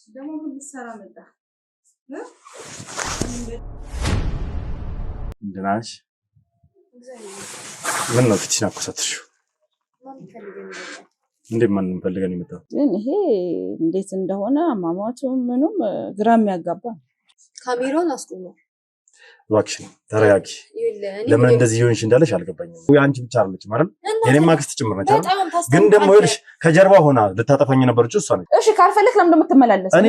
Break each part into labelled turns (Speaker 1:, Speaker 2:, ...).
Speaker 1: ደግሞ ምን ልትሰራ መጣ?
Speaker 2: ድናሽ ምን ነው ፍቺና ኮሰትሽው? ማን ፈልገን ይመጣ?
Speaker 1: ይሄ እንዴት እንደሆነ አማማቱ ምኑም ግራም ያጋባ።
Speaker 3: ካሜራውን አስቆሙ።
Speaker 2: እባክሽን ተረጋጊ። ለምን እንደዚህ ይሆንሽ እንዳለሽ አልገባኝም። ወይ አንቺ ብቻ አይደለች ማለት የኔም ማክስት ጭምር ነች አይደል? ግን ደግሞ ይልሽ ከጀርባ ሆና ልታጠፋኝ የነበረችው እሷ ነች።
Speaker 1: እሺ ካልፈለክ ለምን እንደምትመላለስ?
Speaker 2: እኔ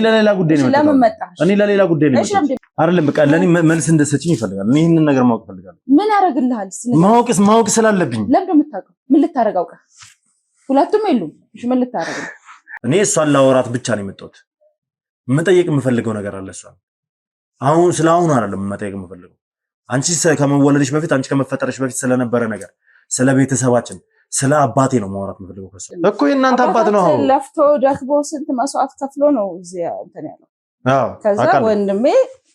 Speaker 2: ለሌላ ጉዳይ ነው የመጣሁት። እኔ ለሌላ ጉዳይ ነው የመጣሁት አይደለም። በቃ ለኔ መልስ እንደሰጭኝ ይፈልጋል። እኔ ይሄንን ነገር ማወቅ ፈልጋለሁ።
Speaker 1: ምን ያደርግልሃል?
Speaker 2: ማወቅ ስላለብኝ።
Speaker 1: ለምን እንደምታውቀው ምን ልታረጋው? ሁለቱም የሉም። እሺ ምን ልታረጋው?
Speaker 2: እኔ እሷን ላወራት ብቻ ነው የመጣሁት። መጠየቅ የምፈልገው ነገር አለ። እሷን አሁን ስለአሁን አይደለም መጠየቅ የምፈልገው። አንቺ ከመወለድሽ በፊት አንቺ ከመፈጠርሽ በፊት ስለነበረ ነገር፣ ስለ ቤተሰባችን፣ ስለ አባቴ ነው ማውራት የምፈልገው። ከሱ እኮ የእናንተ አባት ነው። አሁን
Speaker 1: ለፍቶ ደክቦ ስንት መስዋዕት ከፍሎ ነው እዚህ እንትን ያለው።
Speaker 2: አዎ
Speaker 1: ከዛ ወንድሜ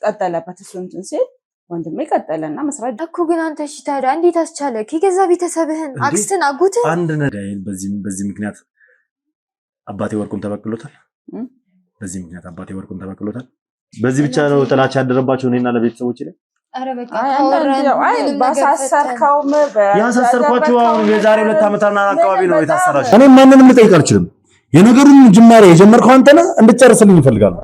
Speaker 1: ቀጠለበት። እሱ እንትን ሲል ወንድሜ ቀጠለና መስራት
Speaker 3: እኮ። ግን አንተ እሺ ታዲያ እንዴት አስቻለ? ከገዛ ቤተሰብህን አክስትን አጉትን
Speaker 2: አንድ ነገር በዚህ ምክንያት አባቴ ወርቁን ተበቅሎታል። በዚህ ምክንያት አባቴ ወርቁን ተበቅሎታል። በዚህ ብቻ ነው ጥላቻ ያደረባቸው እኔና ለቤተሰቦቼ ላይ።
Speaker 3: አረ በቃ
Speaker 1: ባሳሰርካውም
Speaker 2: ያሳሰርኳቸው አሁን የዛሬ 2 ዓመትና አካባቢ ነው የታሰራችሁ። እኔ ማንንም ልጠይቅ አልችልም። የነገሩን ጅማሬ የጀመርከው አንተ ነህ። እንድትጨርስልኝ እፈልጋለሁ።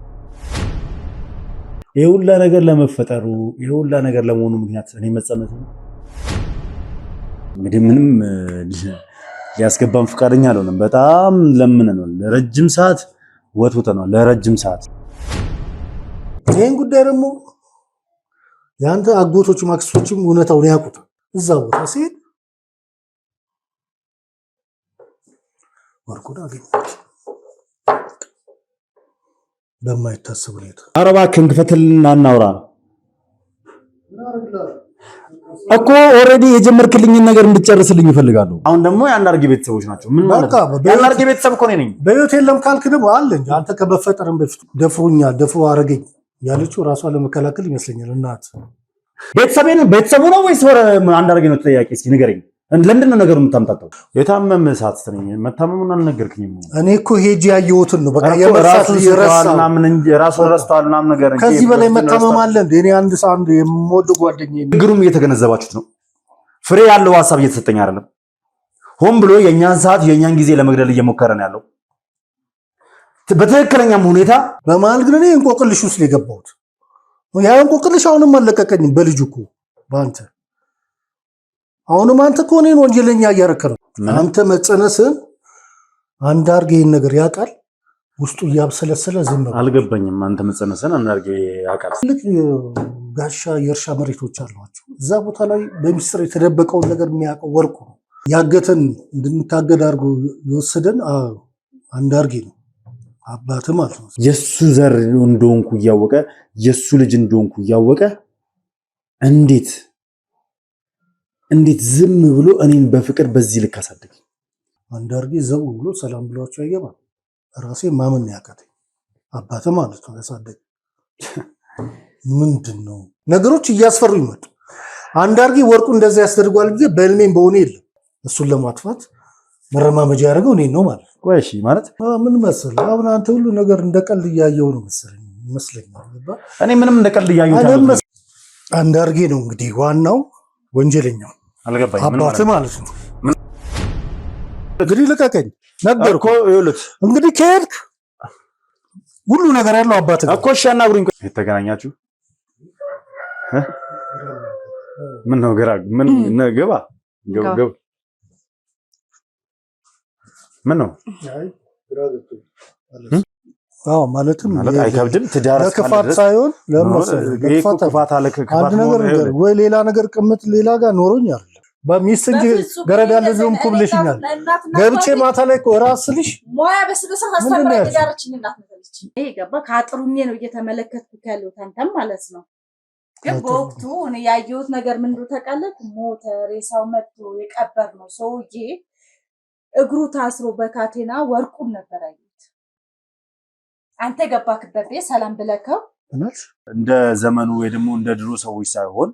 Speaker 2: የሁላ ነገር ለመፈጠሩ የሁላ ነገር ለመሆኑ ምክንያት እኔ መጸነቱ እንግዲህ ምንም ሊያስገባም ፍቃደኛ አልሆነም። በጣም ለምነናል። ለረጅም ሰዓት ወጥተናል። ለረጅም ሰዓት
Speaker 4: ይሄን ጉዳይ ደግሞ ያንተ አጎቶች ማክሶችም እውነታውን ያውቁታል። እዛ ቦታ ሲሄድ ወርቁን አገኘች በማይታሰብ ሁኔታ።
Speaker 2: ኧረ እባክህን ክፈትልና እናውራ እኮ ኦልሬዲ የጀመርክልኝን ነገር እንድትጨርስልኝ እፈልጋለሁ። አሁን ደግሞ የአንዳርጌ ቤተሰቦች ናቸው። ምን ማለት ነው? የአንዳርጌ ቤተሰብ እኮ ነኝ።
Speaker 4: በህይወት የለም ካልክ ደግሞ አለ እንጂ አንተ ከመፈጠርም በፊት ደፍሮ አረገኝ ያለችው ራሷን ለመከላከል ይመስለኛል። እናት
Speaker 2: ቤተሰቡ ነው ወይስ አንዳርጌ ነው? ተጠያቂ እስኪ ንገረኝ። ለምንድን ነው ነገሩን የምታምጣጣው? የታመመ ሰዓት ስትነኝ መታመሙን አልነገርክኝም።
Speaker 4: እኔ እኮ ሄጄ ያየሁትን ነው። በቃ የራሱን
Speaker 2: ረስተዋል ምናምን ነገር።
Speaker 4: ከዚህ በላይ መታመም አለ እንዴ? እኔ አንድ የምወደው ጓደኛዬ
Speaker 2: ችግሩን እየተገነዘባችሁት ነው። ፍሬ ያለው ሀሳብ እየተሰጠኝ አይደለም። ሆን ብሎ የእኛን ሰዓት የእኛን ጊዜ ለመግደል እየሞከረ ነው ያለው። በትክክለኛም ሁኔታ
Speaker 4: በመሀል ግን እኔ እንቆቅልሽ ውስጥ የገባሁት ያ እንቆቅልሽ አሁንም አለቀቀኝም። በልጁ እኮ በአንተ አሁንም አንተ እኮ እኔን ወንጀለኛ እያደረክ ነው። አንተ መጸነስን አንዳርጌ ይሄን ነገር ያውቃል። ውስጡ እያብሰለሰለ ዝም ብሎ
Speaker 2: አልገባኝም። አንተ መጸነስን አንዳርጌ ያውቃል።
Speaker 4: ትልቅ ጋሻ የእርሻ መሬቶች አሏቸው። እዛ ቦታ ላይ በሚስጥር የተደበቀውን ነገር የሚያውቀው ወርቁ ነው። ያገተን እንድንታገድ አድርጎ የወሰደን አንዳርጌ ነው። አባት ማለት ነው።
Speaker 2: የሱ ዘር እንደሆንኩ እያወቀ የሱ ልጅ እንደሆንኩ እያወቀ እንዴት ዝም ብሎ እኔን በፍቅር በዚህ ልክ አሳደገ?
Speaker 4: አንዳርጌ ዘው ብሎ ሰላም ብሏቸው አይገባም። ራሴ ማመን ያቀተኝ አባት ማለት ነው ያሳደገ። ምንድነው ነገሮች እያስፈሩ ይመጡ። አንዳርጌ ወርቁ እንደዛ ያስደርጓል እንጂ በህልሜም በሆነ የለም። እሱን ለማጥፋት መረማመጃ ያደረገው እኔን ነው ማለት ነው።
Speaker 2: ቆይ እሺ ማለት
Speaker 4: ምን መሰለህ፣ አሁን አንተ ሁሉ ነገር እንደቀልድ እያየው ነው ይመስለኛል።
Speaker 2: እኔ ምንም እንደቀልድ እያየው አይደለም።
Speaker 4: አንዳርጌ ነው እንግዲህ ዋናው ወንጀለኛው።
Speaker 2: አልገባኝም።
Speaker 4: አባት ማለት ነው። እንግዲህ ልቀቀኝ ነገርኩ። እንግዲህ ከሄድክ ሁሉ ነገር ያለው አባት
Speaker 2: እኮ። እሺ አናግሩኝ። የተገናኛችሁ ምን ነው? ግባ ምን ነው?
Speaker 4: አዎ ማለትም
Speaker 2: አይከብድም። ትዳር
Speaker 4: ለክፋት ሳይሆን ለክፋት አለ። አንድ ነገር ወይ ሌላ ነገር ቅምጥ ሌላ ጋር ኖሮኝ አይደለም። በሚስት እንጂ ገረድ ያለ ዝም ኩብልሽኛል። ገብቼ ማታ ላይ እኮ ራስልሽ
Speaker 1: ሞያ በስበሰ ሐሳብ ያረጋችኝ እናት ነች። ይሄ ገባ ካጥሩኝ ነው እየተመለከትኩት ያለው ታንተም ማለት ነው። ግን በወቅቱ እኔ ያየሁት ነገር ምን እንደው ተቃለክ ሞተ። ሬሳው መጥቶ የቀበር ነው ሰውዬ እግሩ ታስሮ በካቴና ወርቁን ነበር አይት። አንተ ገባክበት ሰላም ብለከው
Speaker 2: እንደ ዘመኑ ወይ ደግሞ እንደ ድሮ ሰዎች ሳይሆን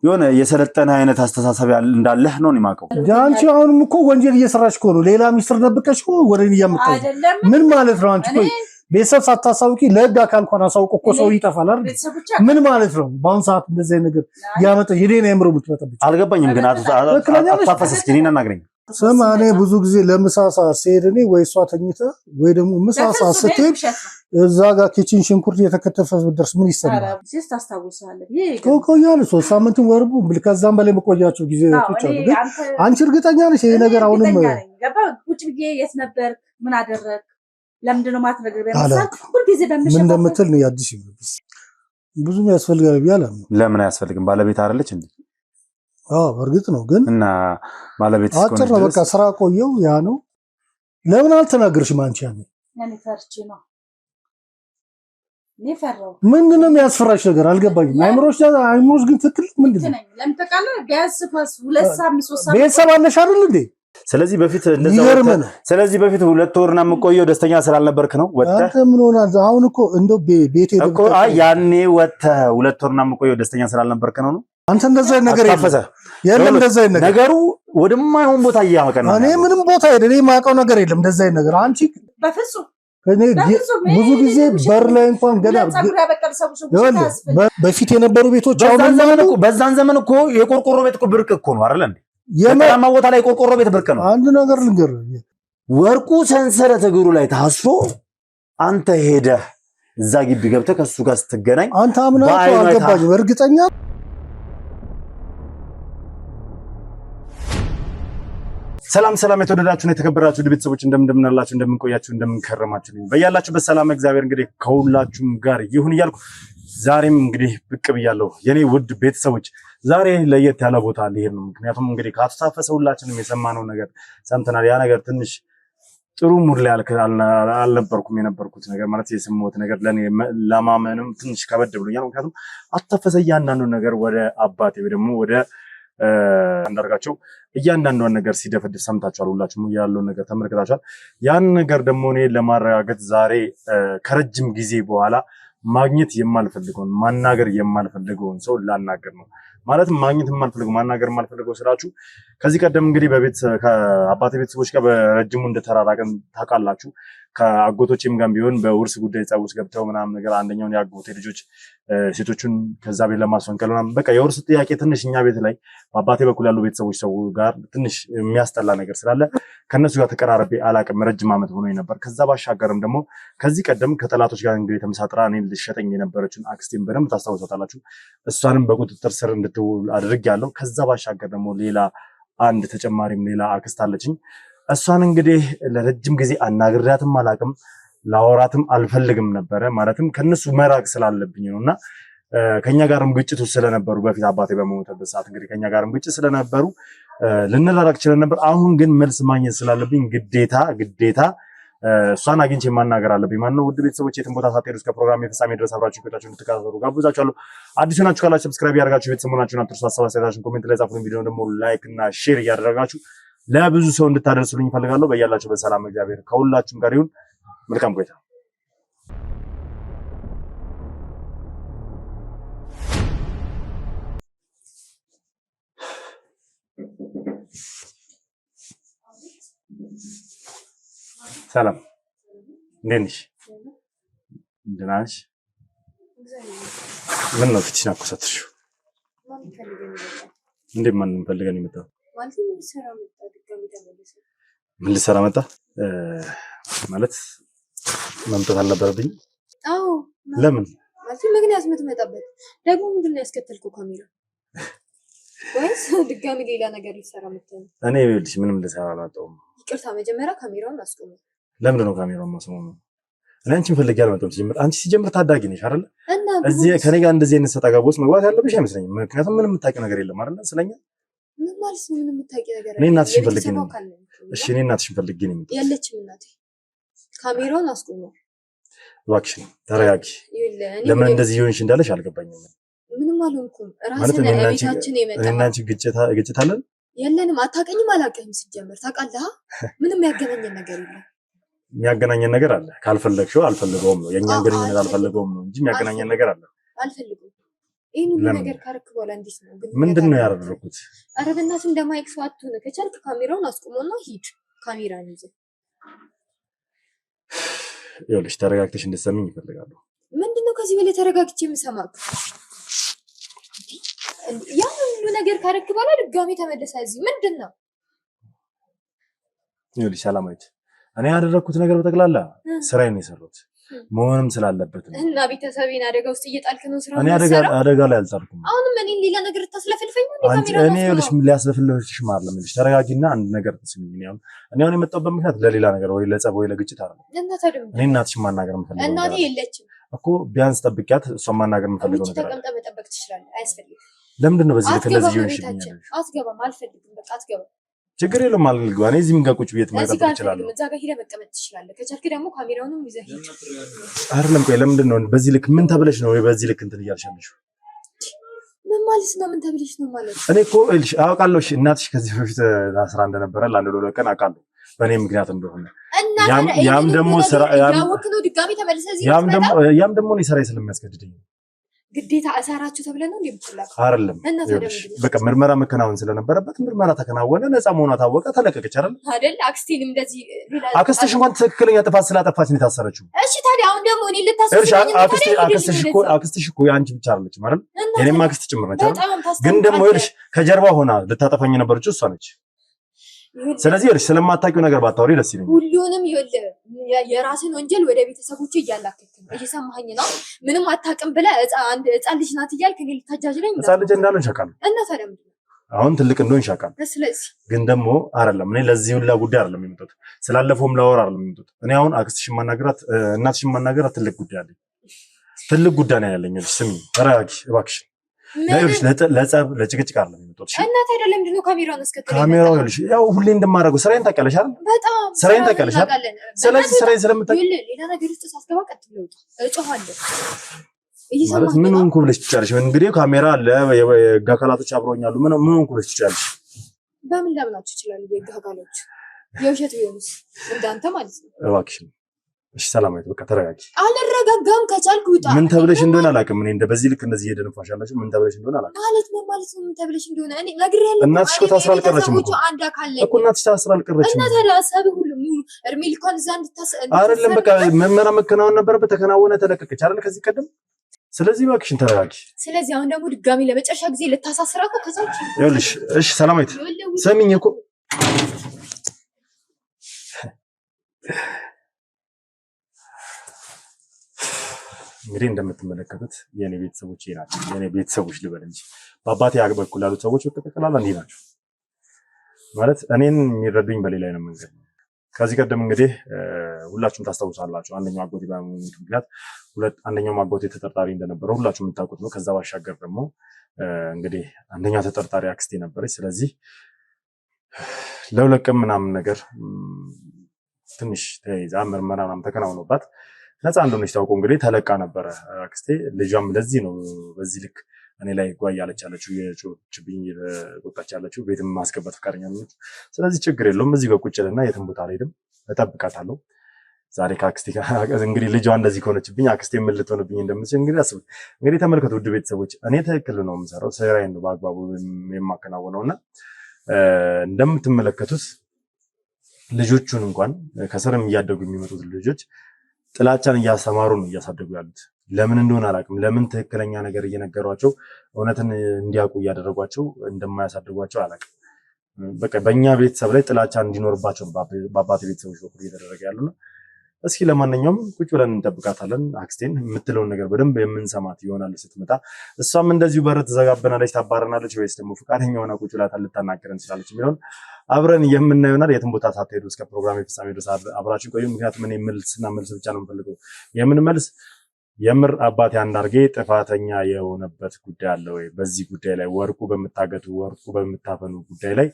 Speaker 2: የሆነ የሰለጠነ አይነት አስተሳሰብ እንዳለህ ነው የማውቀው።
Speaker 4: አንቺ አሁንም እኮ ወንጀል እየሰራሽ እኮ ነው። ሌላ ሚስጥር ደብቀሽ እኮ ወሬን እያመጣሽ ምን ማለት ነው? አንቺ ቆይ ቤተሰብ ሳታሳውቂ ለህግ አካል እንኳን አሳውቆ እኮ ሰው ይጠፋል አይደል? ምን ማለት ነው? በአሁን ሰዓት እንደዚህ ነገር ያመጣ የኔን አእምሮ የምትበጠብጥ
Speaker 2: አልገባኝም። ግን አታፈሰስ ኪኒና ናግረኝ
Speaker 4: ስማ፣ እኔ ብዙ ጊዜ ለምሳሳ ሲሄድ እኔ ወይ እሷ ተኝታ ወይ ደግሞ ምሳሳ ስትሄድ እዛ ጋር ኪችን ሽንኩርት የተከተፈ ብደርስ ምን ይሰማል?
Speaker 1: ሲስ ታስታውሳለህ?
Speaker 4: ቆያለሁ 3 ሳምንትን ወርቡ ከዛም በላይ መቆያቸው ጊዜዎች አሉ። ግን አንቺ እርግጠኛ ነሽ ይሄ ነገር አሁንም
Speaker 1: ቁጭ ብዬ የት ነበር? ምን አደረግ? ለምንድን ነው ማትነግረኝ? በመሳል ሁልጊዜ በምሽት
Speaker 4: ምን እንደምትል ነው ያድሽ ይብስ ብዙም ያስፈልጋል ቢያለ
Speaker 2: ለምን አያስፈልግም? ባለቤት አይደለች እንዴ?
Speaker 4: እርግጥ ነው ግን
Speaker 2: እና ባለቤት
Speaker 4: አጥር ነው በቃ ስራ ቆየው ያ ነው። ለምን አልተናገርሽም አንቺ?
Speaker 1: እኔ ፈርቼ ነው። እኔ ፈራው።
Speaker 4: ምንድን ነው የሚያስፈራሽ ነገር አልገባኝም። አይምሮሽ ግን ትክክል ምንድን ነው?
Speaker 1: ለምን ተቃለ ቢያንስ 2 ሳምንት 3 ሳምንት
Speaker 4: ቤተሰብ አለሽ አይደል እንዴ?
Speaker 2: ስለዚህ በፊት ስለዚህ በፊት 2 ወርና የምቆየው ደስተኛ ስላልነበርክ ነው ወጥተህ?
Speaker 4: አንተ ምን ሆናል አሁን? እኮ እንደው ቤቴ
Speaker 2: እኮ ያኔ ወጥተህ 2 ወርና የምቆየው ደስተኛ ስላልነበርክ ነው። አንተ
Speaker 4: እንደዛ ነገር የለም እንደዛ ነገር
Speaker 2: ነገሩ ወደማይሆን ቦታ እያመቀና
Speaker 4: እኔ ምንም ቦታ ሄደ እኔ የማውቀው ነገር የለም እንደዛ ነገር። አንቺ
Speaker 1: በፍጹም
Speaker 4: ብዙ ጊዜ በር ላይ እንኳን ገና በፊት የነበሩ ቤቶች
Speaker 2: በዛን ዘመን እኮ የቆርቆሮ ቤት እኮ ብርቅ እኮ ነው አይደል እንዴ? የመራማ ቦታ ላይ የቆርቆሮ ቤት ብርቅ ነው።
Speaker 4: አንድ ነገር ልንገርህ፣
Speaker 2: ወርቁ ሰንሰለት እግሩ ላይ ታስሮ አንተ ሄደህ እዛ ግቢ ገብተህ ከሱ ጋር ስትገናኝ
Speaker 4: አንተ አምናችሁ አልገባኝም። እርግጠኛ
Speaker 2: ሰላም የተወደዳችሁና የተከበራችሁ ቤተሰቦች እንደምናላችሁ እንደምንቆያችሁ እንደምንከረማችሁ በያላችሁ በሰላም እግዚአብሔር እንግዲህ ከሁላችሁም ጋር ይሁን እያልኩ ዛሬም እንግዲህ ብቅ ብያለሁ የኔ ውድ ቤተሰቦች። ዛሬ ለየት ያለ ቦታ ልሄድ ነው። ምክንያቱም እንግዲህ ካተሳፈሰ ሁላችንም የሰማነው ነገር ሰምተናል። ያ ነገር ትንሽ ጥሩ ሙድ ላይ አልነበርኩም። የነበርኩት ነገር ማለት የሰማሁት ነገር ለኔ ለማመንም ትንሽ ከበድ ብሎኛል። ምክንያቱም አተፈሰ እያንዳንዱ ነገር ወደ አባቴ ወይ ደግሞ ወደ አንዳርጋቸው እያንዳንዷን ነገር ሲደፈድፍ ሰምታችኋል። ሁላችሁም ያለውን ነገር ተመልክታችኋል። ያን ነገር ደግሞ እኔ ለማረጋገጥ ዛሬ ከረጅም ጊዜ በኋላ ማግኘት የማልፈልገውን ማናገር የማልፈልገውን ሰው ላናገር ነው። ማለትም ማግኘት የማልፈልገው ማናገር የማልፈልገው ስላችሁ ከዚህ ቀደም እንግዲህ ከአባቴ ቤተሰቦች ጋር በረጅሙ እንደተራራቀን ታውቃላችሁ። ከአጎቶቼም ጋር ቢሆን በውርስ ጉዳይ ጸብ ውስጥ ገብተው ምናምን ነገር አንደኛውን የአጎቴ ልጆች ሴቶቹን ከዛ ቤት ለማስፈንቀል ምናምን በቃ የውርስ ጥያቄ ትንሽ እኛ ቤት ላይ በአባቴ በኩል ያሉ ቤተሰቦች ሰው ጋር ትንሽ የሚያስጠላ ነገር ስላለ ከነሱ ጋር ተቀራረቤ አላቅም። ረጅም ዓመት ሆኖ ነበር። ከዛ ባሻገርም ደግሞ ከዚህ ቀደም ከጠላቶች ጋር እንግዲህ ተመሳጥራ እኔን ልሸጠኝ የነበረችን አክስቴን በደንብ ታስታውሳታላችሁ። እሷንም በቁጥጥር ስር እንድትውል አድርጌያለሁ። ከዛ ባሻገር ደግሞ ሌላ አንድ ተጨማሪም ሌላ አክስት አለችኝ። እሷን እንግዲህ ለረጅም ጊዜ አናግሬያትም አላቅም፣ ላወራትም አልፈልግም ነበረ። ማለትም ከነሱ መራቅ ስላለብኝ ነውና ከኛ ጋርም ግጭት ስለነበሩ በፊት አባቴ በመሞተበት ሰዓት እንግዲህ ከኛ ጋርም ግጭት ስለነበሩ ልንራራቅ ችለን ነበር። አሁን ግን መልስ ማግኘት ስላለብኝ ግዴታ እሷን አግኝቼ ማናገር አለብኝ። ማነው ውድ ቤተሰቦች የትም ቦታ ሳትሄዱ እስከ ፕሮግራም የፍጻሜ ድረስ አብራችሁ ቆይታችሁ እንድትከታተሉ ጋብዛችኋለሁ። አዲስ ናችሁ ካላችሁ ሰብስክራይብ ያደርጋችሁ ቤተሰብ ናችሁና አትርሱ። ሀሳብ አስተያየታችሁን ኮሜንት ላይ ጻፉልኝ። ቪዲዮ ደግሞ ላይክ እና ሼር እያደረጋችሁ ለብዙ ሰው እንድታደርሱልኝ ፈልጋለሁ። በያላችሁ በሰላም እግዚአብሔር ከሁላችሁም ጋር ይሁን። መልካም ቆይታ። ሰላም እንዴት ነሽ? ደህና ነሽ? ምን ነው ፍቺን አኮሳትሽው? እንዴት ማንን ፈልገን የመጣው? ምን ልሰራ መጣ? ማለት መምጣት አልነበረብኝ?
Speaker 3: አዎ።
Speaker 2: ለምን?
Speaker 3: ማለት ምክንያት የምትመጣበት ደግሞ ምንድነው ያስከተልከው? ካሜራ ወይስ ድጋሚ ሌላ ነገር ልትሰራ መጣህ?
Speaker 2: እኔ ይኸውልሽ ምንም ልሰራ አልመጣሁም።
Speaker 3: ይቅርታ፣ መጀመሪያ ካሜራውን አስቆም።
Speaker 2: ለምንድን ነው ካሜራውን ማስቆም? እኔ አንቺን ፈልጌ አልመጣሁም። አንቺ ሲጀምር ታዳጊ ነሽ አይደል? እዚህ ከኔ ጋር እንደዚህ አይነት ሰጣ ጋር ውስጥ መግባት ያለብሽ አይመስለኝም። ምክንያቱም ምንም የምታውቂው ነገር የለም አይደል ስለኛ።
Speaker 3: ምን ማለት ነው? ምንም የምታውቂው ነገር
Speaker 2: እኔ እናትሽን ፈልጌ ነው። እሺ እኔ እናትሽን ፈልጌ ነው የመጣሁት።
Speaker 3: ያለችም እናቴ ካሜራውን አስቆም።
Speaker 2: እባክሽን ተረጋጊ። ለምን እንደዚህ ይሆንሽ እንዳለሽ አልገባኝም።
Speaker 3: ምንም አልሆንኩም። ራስን እቤታችን የመጣ
Speaker 2: እኔና አንቺ ግጭት አለን?
Speaker 3: የለንም። አታውቀኝም፣ አላውቅህም። ሲጀምር ታውቃለህ። ምንም ያገናኘን ነገር የለም።
Speaker 2: የሚያገናኘን ነገር አለ። ካልፈለግሽው አልፈልገውም ነው የኛን ግንኙነት አልፈልገውም ነው እንጂ የሚያገናኘን ነገር አለ።
Speaker 3: አልፈልገውም። ይሄን ሁሉ ነገር ካረክ በኋላ እንዴት ነው ግን?
Speaker 2: ምንድነው ያደረኩት?
Speaker 3: ኧረ በእናትህ እንደማይክ ሰው አትሁን። ከቻልክ ካሜራውን አስቆመውና ሂድ። ካሜራን ይዘህ
Speaker 2: ይኸውልሽ ተረጋግተሽ እንድትሰሚኝ እፈልጋለሁ።
Speaker 3: ምንድነው ከዚህ በላይ ተረጋግቼ የምሰማው? ያ ሁሉ ነገር ካረክ በኋላ ድጋሜ ተመለሰ እዚህ ምንድነው?
Speaker 2: ይኸውልሽ ሰላማዊት እኔ ያደረኩት ነገር በጠቅላላ ስራዬን የሰራሁት መሆንም ስላለበት ነው።
Speaker 3: እና ቤተሰቤን አደጋ ውስጥ እየጣልክ ነው ስራው።
Speaker 2: እኔ አደጋ ላይ አልጣልኩም።
Speaker 3: አሁንም እኔን ሌላ ነገር ታስለፈልፈኝ ነው
Speaker 2: አንቺ እኔ ይኸውልሽ ሊያስለፍልሽ ማለት ነው። ተረጋጊና አንድ ነገር ትስሚኝ። እኔ አሁን የመጣሁበት ምክንያት ለሌላ ነገር ወይ ለጸብ ወይ ለግጭት አይደለም። እኔ እናትሽን ማናገር የምፈልገው
Speaker 3: እናቴ የለችም
Speaker 2: እኮ ቢያንስ ጠብቂያት። እሷን ማናገር የምፈልገው ነገር
Speaker 3: ተቀምጠ መጠበቅ ትችላለህ። አያስፈልግም።
Speaker 2: ለምንድን ነው በዚህ ልክ እንደዚህ ይሆንሽብኛል?
Speaker 3: አትገባም። አልፈልግም። በቃ አትገባም።
Speaker 2: ችግር የለውም አልገባ። እኔ እዚህም ጋር ቁጭ ብዬ መጠበቅ እችላለሁ።
Speaker 3: እዛ ጋር ሄደህ መቀመጥ ትችላለህ። ከቻልክ ደግሞ ካሜራውንም ይዘህ ሂድ።
Speaker 2: አይደለም ቆይ ለምንድን ነው በዚህ ልክ ምን ተብለሽ ነው በዚህ ልክ እንትን እያልሻለሽ?
Speaker 3: ምን ማለት ነው? ምን ተብለሽ ነው ማለት?
Speaker 2: እኔ እኮ እልሽ አውቃለሁ። እሺ እናትሽ ከዚህ በፊት አስራ እንደነበረ ለአንድ ለሁለት ቀን አውቃለሁ በእኔ ምክንያት እንደሆነ። ያም ደግሞ ስራ ያም ደግሞ እኔ ስራዬ ስለሚያስገድደኝ
Speaker 3: ግዴታ እሰራችሁ ተብለህ ነው እንደምትላከው
Speaker 2: አይደለም። በቃ ምርመራ መከናወን ስለነበረበት ምርመራ ተከናወነ፣ ነፃ መሆኗ ታወቀ፣ ተለቀቀች አይደል?
Speaker 3: አክስቴንም እንደዚህ
Speaker 2: አክስትሽ እንኳን ትክክለኛ ጥፋት ስላጠፋች ነው የታሰረችው።
Speaker 3: እሺ ታዲያ አሁን ደግሞ እኔ ልታስፈራኝ ነው?
Speaker 2: አክስትሽ እኮ የአንቺ ብቻ አይደለችም አይደል? የኔም አክስት ጭምር ነች አይደል? ግን ደግሞ ይኸውልሽ ከጀርባ ሆና ልታጠፋኝ የነበረችው እሷ ነች። ስለዚህ ይኸውልሽ ስለማታውቂው ነገር ባታወሪ ደስ ይለኛል።
Speaker 3: ሁሉንም ይኸውልህ የራስን ወንጀል ወደ ቤተሰቦቼ እያላከክ ነው። እየሰማኸኝ ነው? ምንም አታውቅም ብለህ አንድ ህፃን ልጅ ናት እያልክ እኔ ልታጃጅለኝ ነው?
Speaker 2: ህፃን ልጅ እንዳልሆንሽ አውቃለሁ።
Speaker 3: እና ታዲያ ምንድን ነው
Speaker 2: አሁን ትልቅ እንደሆንሽ አውቃለሁ።
Speaker 3: ስለዚህ
Speaker 2: ግን ደግሞ አይደለም እኔ ለዚህ ሁላ ጉዳይ አይደለም የመጣሁት፣ ስላለፈውም ላወራ አይደለም የመጣሁት። እኔ አሁን አክስትሽን ማናገራት እናትሽን ማናገራት ትልቅ ጉዳይ አለኝ። ትልቅ ጉዳይ ነው ያለኝ። ስሚ ተረጋጊ እባክሽ። ለጸብ ለጭቅጭቅ አይደለም የመጣሁት።
Speaker 3: እና ታዲያ ለምንድን ነው ካሜራውን እስከተለኝ?
Speaker 2: ካሜራው ይኸውልሽ ያው ሁሌ እንደማደርገው ስራዬን ታውቂያለሽ አይደል?
Speaker 3: በጣም
Speaker 2: ስራዬን ታውቂያለሽ አይደል? ስለዚህ ስራዬን ስለምታውቂ
Speaker 3: ሌላ ነገር ውስጥ ሳስገባ ቀጥ ብሎ ይወጣ እጮሃለሁ።
Speaker 2: ማለት ምን ሆንኩ ብለሽ ትጫለሽ? እንግዲህ ካሜራ አለ፣ የህግ አካላቶች አብረውኛሉ። ምን ሆንኩ ብለሽ ትጫለሽ?
Speaker 3: በምን ላምናችሁ ይችላል? የህግ አካላቶች የውሸት ቢሆኑስ እንዳንተ ማለት ነው።
Speaker 2: እባክሽ እሺ ሰላማዊት በቃ ተረጋጊ።
Speaker 3: አልረጋጋም። ከቻልክ ውጣ።
Speaker 2: ምን ተብለሽ እንደሆነ አላውቅም። እኔ በዚህ ልክ እንደዚህ እየደነፋሽ ያላችሁ ምን ተብለሽ እንደሆነ አላውቅም።
Speaker 3: ማለት ምን ማለት ነው? ምን ተብለሽ እንደሆነ እኔ ነግሬያለሁ።
Speaker 2: እናትሽ እኮ ታስራ አልቀረችም እኮ
Speaker 3: አንድ አካል ላይ
Speaker 2: እኮ እናትሽ ታስራ አልቀረችም።
Speaker 3: እና ታዲያ ሀሳብ ሁሉ ሙሉ እርሜ ልኳን እዛ
Speaker 2: አይደለም በቃ ምርመራ መከናወን ነበረበት፣ ተከናወነ፣ ተለቀቀች አይደል ከዚህ ቀደም። ስለዚህ እባክሽን ተረጋጊ።
Speaker 3: ስለዚህ አሁን ደግሞ ድጋሚ ለመጨረሻ ጊዜ ልታሳስራት ነው። ከዛች
Speaker 2: ይኸውልሽ እሺ ሰላማዊት ሰሚኝ እኮ እንግዲህ እንደምትመለከቱት የኔ ቤተሰቦች ናቸው። የኔ ቤተሰቦች ልበል እንጂ በአባቴ በኩል ያሉት ሰዎች በተጠቅላላ እንዲህ ናቸው። ማለት እኔን የሚረዱኝ በሌላ አይነት መንገድ ነው። ከዚህ ቀደም እንግዲህ ሁላችሁም ታስታውሳላችሁ። አንደኛው አጎቴ በመሞቱ ምክንያት አንደኛው አጎቴ ተጠርጣሪ እንደነበረ ሁላችሁም የምታውቁት ነው። ከዛ ባሻገር ደግሞ እንግዲህ አንደኛው ተጠርጣሪ አክስቴ ነበረች። ስለዚህ ለሁለት ቀን ምናምን ነገር ትንሽ ተይዛ ምርመራ ምናምን ተከናውኖባት ነፃ እንደሆነች ታውቆ እንግዲህ ተለቃ ነበረ አክስቴ። ልጇም ለዚህ ነው በዚህ ልክ እኔ ላይ ጓያ ያለች ያለችው የጮችብኝ የቆጣች ያለችው ቤትም ማስገባት ፈቃደኛ ነች። ስለዚህ ችግር የለውም እዚህ ጋር ቁጭ ልና የትም ቦታ አልሄድም፣ እጠብቃታለሁ። ዛሬ ከአክስቴ እንግዲህ ልጇ እንደዚህ ከሆነችብኝ አክስቴ ምን ልትሆንብኝ እንደምትችል እንግዲህ አስቡት። እንግዲህ ተመልከቱ ውድ ቤተሰቦች፣ እኔ ትክክል ነው የምሰራው፣ ስራዬን ነው በአግባቡ የማከናውነውና እንደምትመለከቱት ልጆቹን እንኳን ከስርም እያደጉ የሚመጡት ልጆች ጥላቻን እያስተማሩ ነው እያሳደጉ ያሉት። ለምን እንደሆነ አላውቅም። ለምን ትክክለኛ ነገር እየነገሯቸው እውነትን እንዲያውቁ እያደረጓቸው እንደማያሳድጓቸው አላውቅም። በቃ በእኛ ቤተሰብ ላይ ጥላቻ እንዲኖርባቸው በአባቴ ቤተሰቦች በኩል እየተደረገ ያሉና እስኪ ለማንኛውም ቁጭ ብለን እንጠብቃታለን። አክስቴን የምትለውን ነገር በደንብ የምንሰማት ይሆናል ስትመጣ። እሷም እንደዚሁ በር ትዘጋበናለች፣ ታባረናለች፣ ወይስ ደግሞ ፈቃደኛ ሆና ቁጭ ብላ ልታናገረን ትችላለች የሚለውን አብረን የምናየው ይሆናል። የትም ቦታ ሳትሄዱ እስከ ፕሮግራም ፍጻሜ ድረስ አብራችሁ ቆዩ። ምክንያቱም እኔ መልስና መልስ ብቻ ነው የምፈልገው። የምን መልስ? የምር አባቴ አንዳርጌ ጥፋተኛ የሆነበት ጉዳይ አለ ወይ? በዚህ ጉዳይ ላይ ወርቁ በምታገቱ ወርቁ በምታፈኑ ጉዳይ ላይ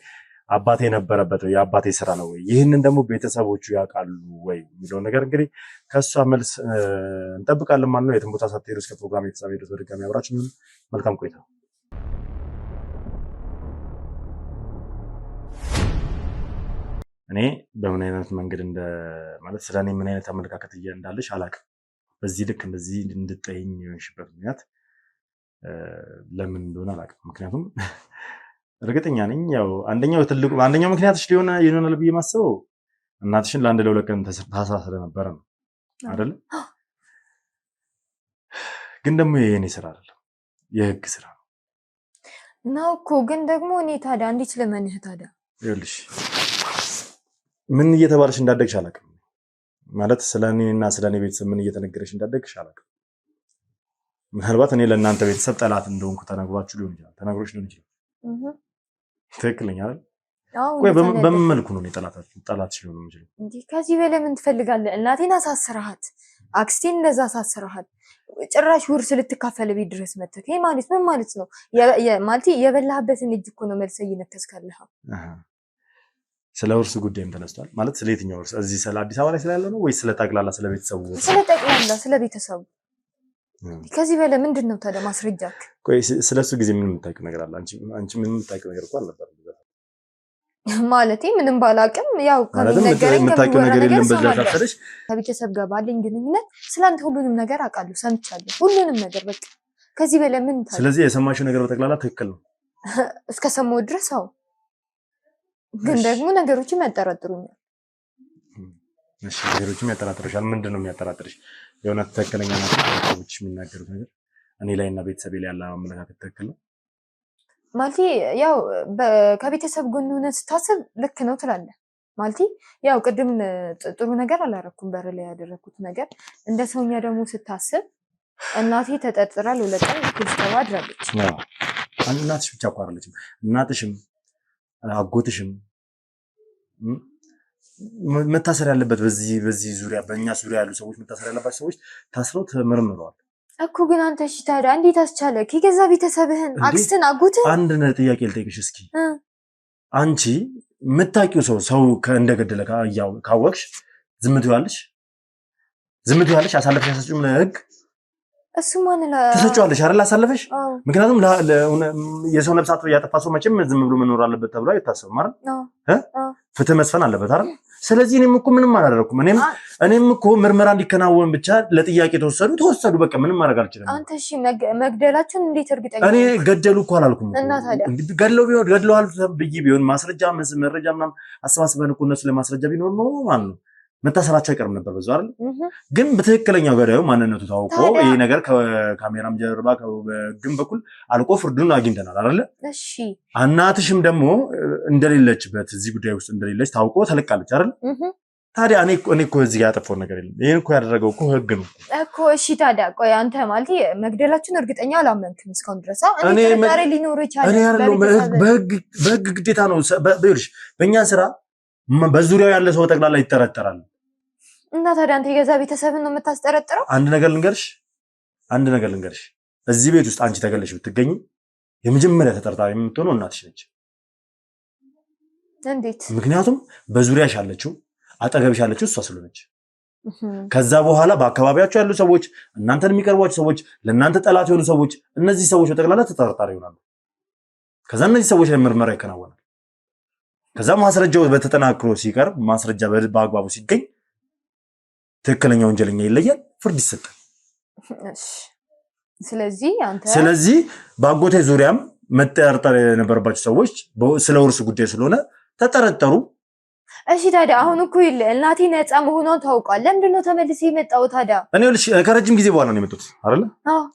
Speaker 2: አባቴ የነበረበት ወይ? የአባቴ ስራ ነው ወይ? ይህንን ደግሞ ቤተሰቦቹ ያውቃሉ ወይ የሚለው ነገር እንግዲህ ከእሷ መልስ እንጠብቃለን ማለት ነው። የትም ቦታ ሳትሄዱ እስከ ፕሮግራም ፍጻሜ ድረስ በድጋሚ አብራችሁ መልካም ቆይታ። እኔ በምን አይነት መንገድ ማለት ስለኔ ምን አይነት አመለካከት እንዳለሽ አላውቅም። በዚህ ልክ እንደዚህ እንድትጠይኝ የሆንሽበት ምክንያት ለምን እንደሆነ አላውቅም። ምክንያቱም እርግጠኛ ነኝ ያው አንደኛው ምክንያትሽ ይሆናል ብዬ ማስበው እናትሽን ለአንድ ለሁለት ቀን ታስራ ስለነበረ ነው። አይደል? ግን ደግሞ የኔ ስራ አይደለም የህግ ስራ
Speaker 3: ነው እኮ። ግን ደግሞ እኔ ታዲያ እንዴት ለመንህ ታዲያ?
Speaker 2: ይኸውልሽ ምን እየተባለሽ እንዳደግሽ አላውቅም። ማለት ስለኔና ስለኔ ቤተሰብ ምን እየተነገረሽ እንዳደግሽ አላውቅም። ምናልባት እኔ ለእናንተ ቤተሰብ ጠላት እንደሆንኩ ተነግሯችሁ ሊሆን ይችላል፣ ተነግሮሽ ሊሆን ይችላል። ትክክለኛ አይደል? ቆይ በምን መልኩ ነው ጠላትሽ ሊሆን የሚችለው?
Speaker 3: እንዴ ከዚህ በላይ ምን ትፈልጋለህ? እናቴን አሳስረሃት፣ አክስቴን እንደዛ አሳስረሃት፣ ጭራሽ ውርስ ልትካፈል ቤት ድረስ መተክ። ይሄ ማለት ምን ማለት ነው? ማለት የበላህበትን እጅ እኮ ነው መልሰህ እየነከስካለህ።
Speaker 2: ስለ ውርስ ጉዳይም ተነስቷል። ማለት ስለ የትኛው ውርስ? እዚህ ስለ አዲስ አበባ ላይ ስላለ ነው ወይስ ስለ ጠቅላላ ስለ ቤተሰቡ?
Speaker 3: ስለ ጠቅላላ ስለ ቤተሰቡ። ከዚህ በላይ ምንድን ነው ታዲያ ማስረጃክ?
Speaker 2: ቆይ ስለሱ ጊዜ ምን የምታውቂው ነገር አለ? አንቺ ምን የምታውቂው ነገር እኮ አልነበረም
Speaker 3: ማለቴ ምንም ባላቅም ያው ከነገረኝ ከቤተሰብ ጋር ባለኝ ግንኙነት ስላንተ ሁሉንም ነገር አውቃለሁ፣ ሰምቻለሁ፣ ሁሉንም ነገር በቃ ከዚህ በላይ ምን ታዲያ?
Speaker 2: ስለዚህ የሰማሽው ነገር በጠቅላላ ትክክል ነው
Speaker 3: እስከሰማው ድረስ። አዎ ግን ደግሞ ነገሮችን ያጠራጥሩኛል።
Speaker 2: እሺ ነገሮችን ያጠራጥሩሻል? ምንድን ነው የሚያጠራጥርሽ? የእውነት ትክክለኛ ሰዎች የሚናገሩት ነገር እኔ ላይና ቤተሰቤ ላይ ያለ አመለካከት ትክክል ነው
Speaker 3: ማለት ያው ከቤተሰብ ጎን ሆነህ ስታስብ ልክ ነው ትላለህ። ማለት ያው ቅድም ጥሩ ነገር አላረኩም በር ላይ ያደረኩት ነገር እንደ ሰውኛ ደግሞ ስታስብ እናቴ ተጠርጥራ ለለቀም ኩስተባ አድራለች።
Speaker 2: እናትሽ ብቻ እኮ አይደለችም፣ እናትሽም አጎትሽም መታሰር ያለበት በዚህ ዙሪያ በእኛ ዙሪያ ያሉ ሰዎች መታሰር ያለባቸው ሰዎች ታስረው ተመርምረዋል
Speaker 3: እኮ። ግን አንተ እሺ ታዲያ እንዴት አስቻለክ? የገዛ ቤተሰብህን አክስትን አጎትህን
Speaker 2: አንድ ጥያቄ ልጠይቅሽ እስኪ። አንቺ የምታውቂው ሰው እንደገደለ ካወቅሽ ዝም ትያለሽ? አሳልፈሽ አሰጪውም ለህግ?
Speaker 3: እሱ ማን
Speaker 2: ትሰጪዋለሽ አይደል? አሳልፈሽ። ምክንያቱም የሰው ነፍስ አጥፍቶ ያጠፋ ሰው መቼም ዝም ብሎ መኖር አለበት ተብሎ አይታሰብም አይደል? ፍትህ መስፈን አለበት አይደል? ስለዚህ እኔም እኮ ምንም አላደረኩም። እኔም እኮ ምርመራ እንዲከናወን ብቻ ለጥያቄ ተወሰዱ። በቃ ምንም ማድረግ አልችልም።
Speaker 3: አንተ እሺ መግደላችን እንዴት እርግጠኛ?
Speaker 2: እኔ ገደሉ እኮ አላልኩም።
Speaker 3: እና ታዲያ
Speaker 2: ገድለዋል ብዬ ቢሆን ማስረጃ መረጃ ምናምን አሰባስበን እኮ እነሱ ለማስረጃ ቢኖር ነው ማለት ነው መታሰራቸው አይቀርም ነበር በዛው አይደል? ግን በትክክለኛው ገዳዩ ማንነቱ ታውቆ ይሄ ነገር ከካሜራም ጀርባ ከግን በኩል አልቆ ፍርዱን አግኝተናል አይደል?
Speaker 3: እሺ
Speaker 2: እናትሽም ደግሞ እንደሌለችበት እዚህ ጉዳይ ውስጥ እንደሌለች ታውቆ ተለቃለች አይደል? ታዲያ እኔ እኮ እዚህ ያጠፋው ነገር የለም። ይሄን እኮ ያደረገው እኮ ህግ ነው
Speaker 3: እኮ። እሺ ታዲያ ቆይ አንተ ማለት መግደላችን እርግጠኛ አላመንክም እስካሁን ድረስ? እኔ ዛሬ ሊኖር ይችላል።
Speaker 2: እኔ አይደለም በህግ ግዴታ ነው። በእኛ ስራ በዙሪያው ያለ ሰው ጠቅላላ ይጠረጠራል።
Speaker 3: እና ታዲያ አንተ የገዛ ቤተሰብን ነው የምታስጠረጥረው?
Speaker 2: አንድ ነገር ልንገርሽ፣ እዚህ ቤት ውስጥ አንቺ ተገለሽ ብትገኝ የመጀመሪያ ተጠርጣሪ የምትሆነው እናትሽ ነች።
Speaker 3: እንዴት?
Speaker 2: ምክንያቱም በዙሪያሽ ያለችው አጠገብሽ ያለችው እሷ ስለሆነች። ከዛ በኋላ በአካባቢያቸው ያሉ ሰዎች፣ እናንተን የሚቀርቧቸው ሰዎች፣ ለእናንተ ጠላት የሆኑ ሰዎች፣ እነዚህ ሰዎች በጠቅላላ ተጠርጣሪ ይሆናሉ። ከዛ እነዚህ ሰዎች ላይ ምርመራ ይከናወናል። ከዛ ማስረጃው በተጠናክሮ ሲቀርብ፣ ማስረጃ በአግባቡ ሲገኝ ትክክለኛ ወንጀለኛ ይለያል፣ ፍርድ ይሰጣል። ስለዚህ በአጎቴ ዙሪያም መጠርጠር የነበረባቸው ሰዎች ስለ ውርስ ጉዳይ ስለሆነ ተጠረጠሩ።
Speaker 3: እሺ ታዲያ አሁን እኮ እናቴ ነፃ መሆኗን ታውቋል። ለምንድን ነው ተመልሰህ የመጣው ታዲያ?
Speaker 2: እኔ ከረጅም ጊዜ በኋላ ነው የመጣሁት አይደል?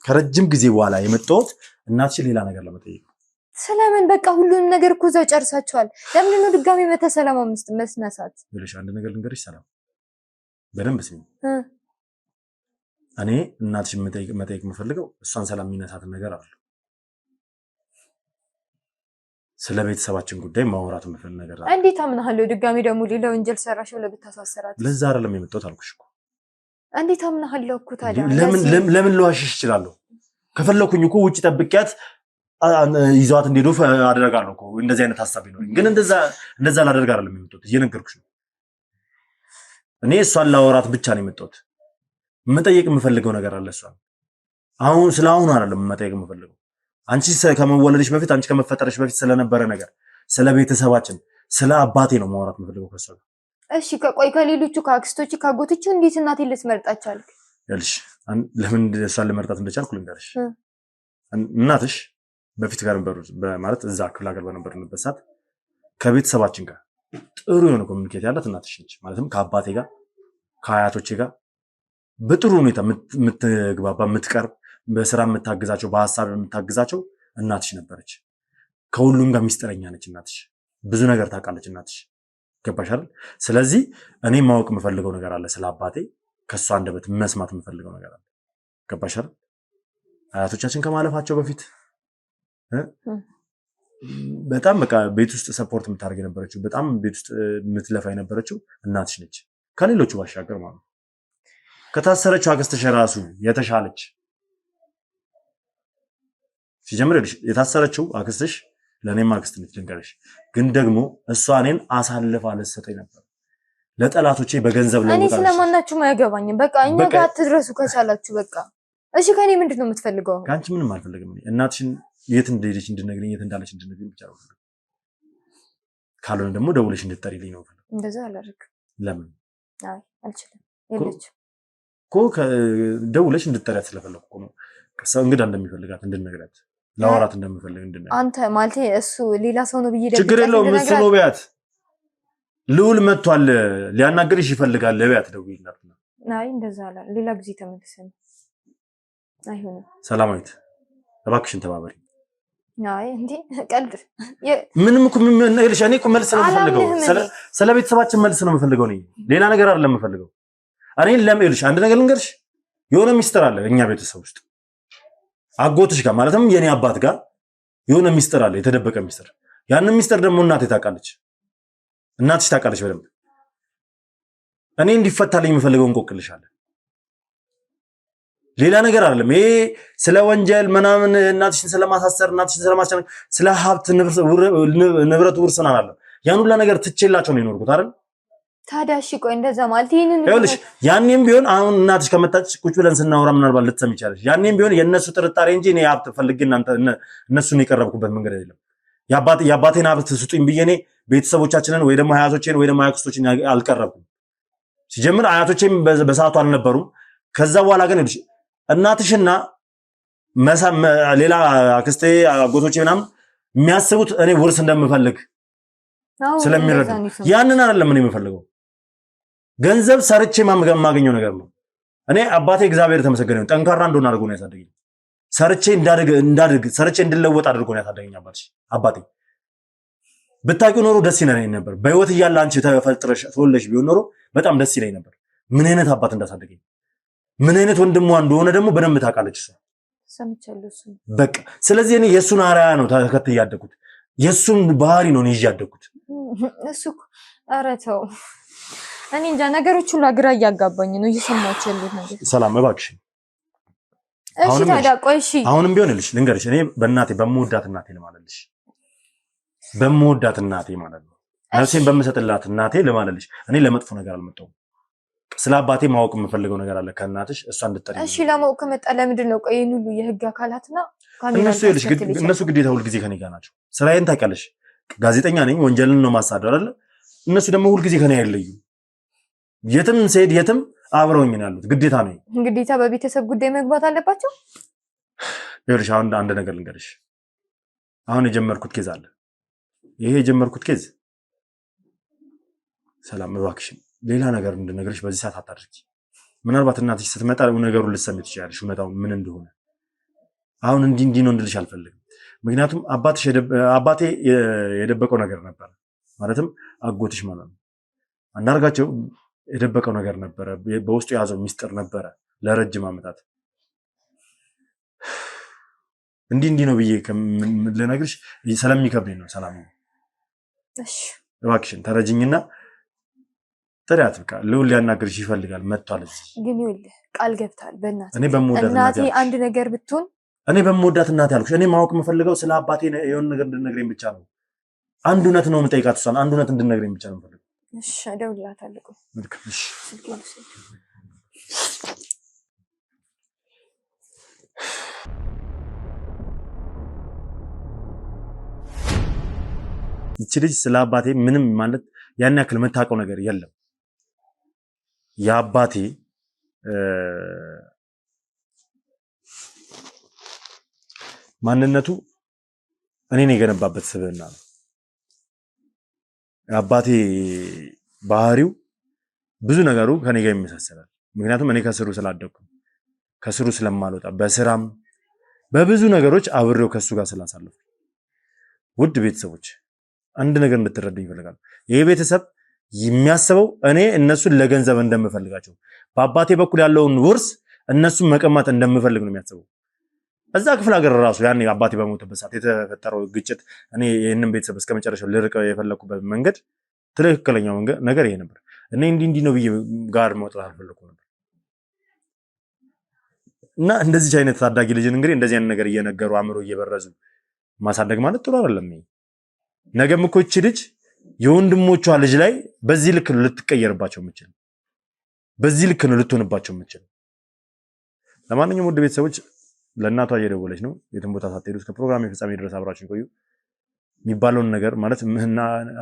Speaker 2: ከረጅም ጊዜ በኋላ የመጣሁት እናትሽ ሌላ ነገር ለመጠየቅ።
Speaker 3: ስለምን? በቃ ሁሉንም ነገር እኮ እዛው ጨርሳችኋል። ለምንድን ነው ድጋሚ መተህ ሰላም መስነሳት?
Speaker 2: አንድ ነገር ልንገርሽ ሰላም፣ በደንብ ስሚ። እኔ እናትሽን መጠየቅ የምፈልገው እሷን ሰላም የሚነሳትን ነገር አለ። ስለ ቤተሰባችን ጉዳይ ማውራት የምፈልግ ነገር አለ።
Speaker 3: እንዴት አምናለሁ? ድጋሚ ደግሞ ሌላ ወንጀል ሰራሽ ብለህ ብታሳሰራት።
Speaker 2: ለዛ አይደለም የመጣሁት አልኩሽ እኮ።
Speaker 3: እንዴት አምናለሁ እኮ ታዲያ።
Speaker 2: ለምን ልዋሽሽ እችላለሁ? ከፈለኩኝ እኮ ውጪ ጠብቂያት ይዟት እንደሄዱ አደርጋለሁ እኮ። እንደዚህ አይነት ሐሳብ ይኖርኝ፣ ግን እንደዛ ላደርግ አይደለም የመጣሁት። እየነገርኩሽ ነው። እኔ እሷን ላወራት ብቻ ነው የመጣሁት። መጠየቅ የምፈልገው ነገር አለ እሷን። ስለ አሁኑ አይደለም መጠየቅ የምፈልገው። አንቺ ከመወለድሽ በፊት አንቺ ከመፈጠርሽ በፊት ስለነበረ ነገር፣ ስለ ቤተሰባችን፣ ስለ አባቴ ነው ማውራት የምፈልገው ከሷ ጋር።
Speaker 3: እሺ ቆይ ከሌሎቹ ከአክስቶች ካጎቶች እንዴት እናቴን ልትመርጣት ቻልክ?
Speaker 2: ያልሽ ለምን እሷን ልመርጣት እንደቻልኩ ልንገርሽ። እናትሽ በፊት ጋር ማለት እዛ ክፍለ ሀገር በነበርንበት ሰዓት ከቤተሰባችን ጋር ጥሩ የሆነ ኮሚኒኬት ያላት እናትሽ ነች። ማለትም ከአባቴ ጋር ከአያቶቼ ጋር በጥሩ ሁኔታ የምትግባባ የምትቀርብ በስራ የምታግዛቸው በሐሳብ የምታግዛቸው እናትሽ ነበረች። ከሁሉም ጋር ሚስጥረኛ ነች እናትሽ። ብዙ ነገር ታውቃለች እናትሽ። ገባሽ አይደል? ስለዚህ እኔ ማወቅ የምፈልገው ነገር አለ ስለ አባቴ፣ ከሷ አንደበት መስማት የምፈልገው ነገር አለ። ገባሽ አይደል? አያቶቻችን ከማለፋቸው በፊት በጣም በቃ ቤት ውስጥ ሰፖርት የምታደርግ የነበረችው በጣም ቤት ውስጥ የምትለፋ የነበረችው እናትሽ ነች። ከሌሎቹ ባሻገር ማለት ነው። ከታሰረችው አክስትሽ ራሱ የተሻለች ሲጀምር የታሰረችው አክስትሽ ለእኔም አክስት ነች ልንገርሽ። ግን ደግሞ እሷ እኔን አሳልፋ ልትሰጠኝ ነበር ለጠላቶቼ በገንዘብ ለውጣ።
Speaker 3: እኔ ስለማናችሁም አያገባኝም። በቃ እኛ ጋር አትድረሱ ከቻላችሁ በቃ እሺ። ከኔ ምንድን ነው የምትፈልገው?
Speaker 2: ከአንቺ ምንም አልፈልግም። እናትሽን የት እንደሄደች እንድነግሪኝ፣ የት እንዳለች እንድነግሪኝ ብቻ ነው። ካልሆነ ደግሞ ደውለሽ እንድትጠሪልኝ ነው።
Speaker 3: እንደዛ አላደርግም።
Speaker 2: ለምን?
Speaker 3: አይ አልችልም። የለችም
Speaker 2: እኮ ደውለሽ እንድትጠሪያት ስለፈለኩ ነው። እንግዳ እንደሚፈልጋት እንድነግራት፣ ለወራት እንደምፈልግ እንድነግራት።
Speaker 3: አንተ ማለት እሱ ሌላ ሰው ነው ብዬ
Speaker 2: ችግር የለውም። እሱ ነው ቢያት ልዑል መጥቷል ሊያናግርሽ ይፈልጋል ለቢያት ደውይላት።
Speaker 3: አይ እንደዛ አላ ሌላ ጊዜ ተመልሰን አይሆንም።
Speaker 2: ሰላማዊት እባክሽን ተባበሪ።
Speaker 3: አይ እንዴ ቀልድ
Speaker 2: ምንም እኮ ምን ይልሽ? እኔ እኮ መልስ ነው የምፈልገው። ስለ ቤተሰባችን መልስ ነው የምፈልገው። እኔ ሌላ ነገር አይደለም የምፈልገው። እኔ ለምን ይልሽ አንድ ነገር ልንገርሽ። የሆነ ሚስጥር አለ እኛ ቤተሰብ ውስጥ አጎትሽ ጋር ማለትም የኔ አባት ጋር የሆነ ሚስጥር አለ፣ የተደበቀ ሚስጥር። ያንን ሚስጥር ደግሞ እናቴ ታውቃለች፣ እናትሽ ታውቃለች በደንብ። እኔ እንዲፈታልኝ የምፈልገው እንቆቅልሻለ፣ ሌላ ነገር አይደለም። ይሄ ስለ ወንጀል ምናምን እናትሽን ስለማሳሰር እናትሽን ስለማስጨነቅ ስለ ሀብት ንብረት ውርስና አይደለም። ያን ሁላ ነገር ትቼላቸው ነው የኖርኩት አይደል?
Speaker 3: ታዲያ እሺ ቆይ እንደዛ ማለት ይሄንን
Speaker 2: ይኸውልሽ፣ ያኔም ቢሆን አሁን እናትሽ ከመጣች ቁጭ ብለን ስናወራ ምናልባት ልትሰሚ ይችላልሽ። ያኔም ቢሆን የእነሱ ጥርጣሬ እንጂ እኔ ሀብት ፈልጌ እነሱን የቀረብኩበት መንገድ አይደለም። የአባቴን ሀብት ስጡኝ ብዬ እኔ ቤተሰቦቻችንን ወይ ደግሞ አያቶቼን ወይ ደግሞ አያክስቶችን አልቀረብኩም። ሲጀምር አያቶቼም በሰዓቱ አልነበሩም። ከዛ በኋላ ግን ይኸውልሽ እናትሽና ሌላ አክስቴ አጎቶቼ ምናምን የሚያስቡት እኔ ውርስ እንደምፈልግ ስለሚረዱ ያንን አይደለም እኔ የምፈልገው። ገንዘብ ሰርቼ የማገኘው ነገር ነው። እኔ አባቴ እግዚአብሔር ተመሰገነ ነው ጠንካራ እንደሆነ አድርጎ ነው ያሳደገኝ። ሰርቼ እንዳድግ ሰርቼ እንድለወጥ አድርጎ ነው ያሳደገኝ አባቴ። ብታውቂው ኖሮ ደስ ይለኝ ነበር። በህይወት እያለ አንቺ ተፈጥረሽ ተወለሽ ቢሆን ኖሮ በጣም ደስ ይለኝ ነበር። ምን አይነት አባት እንዳሳደገኝ ምን አይነት ወንድሟ እንደሆነ ደግሞ በደንብ ታውቃለች እሷ።
Speaker 3: ሰምቻለሁ እሱ
Speaker 2: በቃ ስለዚህ እኔ የሱን አርአያ ነው ተከትዬ ያደግኩት። የሱን ባህሪ ነው ይዤ ያደግኩት።
Speaker 3: እሱ ኧረ ተው፣ እኔ እንጃ ነገሮች ሁሉ ግራ እያጋባኝ ነው እየሰማችሁ ያሉት ነገር።
Speaker 2: ሰላም እባክሽ።
Speaker 3: እሺ ታዲያ ቆይ እሺ፣
Speaker 2: አሁንም ቢሆን ልንገርሽ፣ እኔ በእናቴ በምወዳት እናቴ ልማለልሽ፣ በምወዳት እናቴ ማለት ነው ነፍሴን በምሰጥላት እናቴ ልማለልሽ። እኔ ለመጥፎ ነገር አልመጣሁም። ስለ አባቴ ማወቅ የምፈልገው ነገር አለ ከእናትሽ፣ እሷ እንድትጠሪ።
Speaker 3: እሺ ለማወቅ ከመጣ ለምንድን ነው ቆይ ሁሉ የህግ አካላትና
Speaker 2: እነሱ ግዴታ ሁልጊዜ ከኔ ጋር ናቸው። ስራዬን ታውቂያለሽ፣ ጋዜጠኛ ነኝ፣ ወንጀልን ነው ማሳደር አይደለ? እነሱ ደግሞ ሁልጊዜ ከኔ አይለዩም። የትም ስሄድ የትም አብረውኝ ነው ያሉት። ግዴታ ነው።
Speaker 3: ግዴታ በቤተሰብ ጉዳይ መግባት አለባቸው።
Speaker 2: ይኸውልሽ አሁን አንድ ነገር ልንገርሽ። አሁን የጀመርኩት ኬዝ አለ። ይሄ የጀመርኩት ኬዝ ሰላም እባክሽ ሌላ ነገር እንድነግርሽ በዚህ ሰዓት አታድርጊ። ምናልባት እናትሽ ስትመጣ ነገሩን ልትሰሚ ትችያለሽ፣ እውነታው ምን እንደሆነ። አሁን እንዲህ ነው እንድልሽ አልፈልግም። ምክንያቱም አባቴ የደበቀው ነገር ነበር፣ ማለትም አጎትሽ ማለት ነው አንዳርጋቸው የደበቀው ነገር ነበረ፣ በውስጡ የያዘው ሚስጥር ነበረ ለረጅም ዓመታት። እንዲህ ነው ብዬ ልነግርሽ ስለሚከብደኝ ነው። ሰላም
Speaker 3: እሺ
Speaker 2: እባክሽን ተረጅኝና ጥሪያት። በቃ ልዑል ሊያናግርሽ ይፈልጋል፣ መጥቷል እዚህ።
Speaker 3: ግን ይኸውልህ ቃል ገብታል በእናትህ።
Speaker 2: እኔ በምወዳት
Speaker 3: እናቴ አንድ ነገር ብትሆን
Speaker 2: እኔ በምወዳት እናቴ አልኩሽ። እኔ ማወቅ የምፈልገው ስለ አባቴ የሆነ ነገር እንድነግረኝ ብቻ ነው። አንድ እውነት ነው የምጠይቃት እሷን፣ አንድ እውነት እንድነግረኝ ብቻ ነው የምፈልገው።
Speaker 3: እሺ እደውልላታለሁ።
Speaker 2: እሺ ይቺ ልጅ ስለ አባቴ ምንም ማለት ያን ያክል የምታውቀው ነገር የለም። የአባቴ ማንነቱ እኔን የገነባበት ስብዕና ነው። የአባቴ ባህሪው ብዙ ነገሩ ከኔ ጋር ይመሳሰላል። ምክንያቱም እኔ ከስሩ ስላደኩ ከስሩ ስለማልወጣ በስራም በብዙ ነገሮች አብሬው ከሱ ጋር ስላሳለፍኩ ውድ ቤተሰቦች አንድ ነገር እንድትረዱኝ ይፈልጋል። ይሄ ቤተሰብ የሚያስበው እኔ እነሱን ለገንዘብ እንደምፈልጋቸው በአባቴ በኩል ያለውን ውርስ እነሱን መቀማት እንደምፈልግ ነው የሚያስበው። እዛ ክፍለ ሀገር ራሱ ያኔ አባቴ በሞተበት ሰዓት የተፈጠረው ግጭት እኔ ይሄንን ቤተሰብ እስከመጨረሻው ልርቀው የፈለኩበት መንገድ ትክክለኛው ነገር ይሄ ነበር። እኔ እንዲህ ነው ብዬ ጋር መውጣት አልፈለኩም ነበር። እና እንደዚህ አይነት ታዳጊ ልጅን እንግዲህ እንደዚህ አይነት ነገር እየነገሩ አእምሮ እየበረዙ ማሳደግ ማለት ጥሩ አይደለም። ነገም እኮ እቺ ልጅ የወንድሞቿ ልጅ ላይ በዚህ ልክ ነው ልትቀየርባቸው የምችል፣ በዚህ ልክ ነው ልትሆንባቸው የምችል። ለማንኛውም ውድ ቤተሰቦች ለእናቷ እየደወለች ነው። የትም ቦታ ሳትሄዱ እስከ ፕሮግራም ፍጻሜ ድረስ አብራችሁ ቆዩ። የሚባለውን ነገር ማለት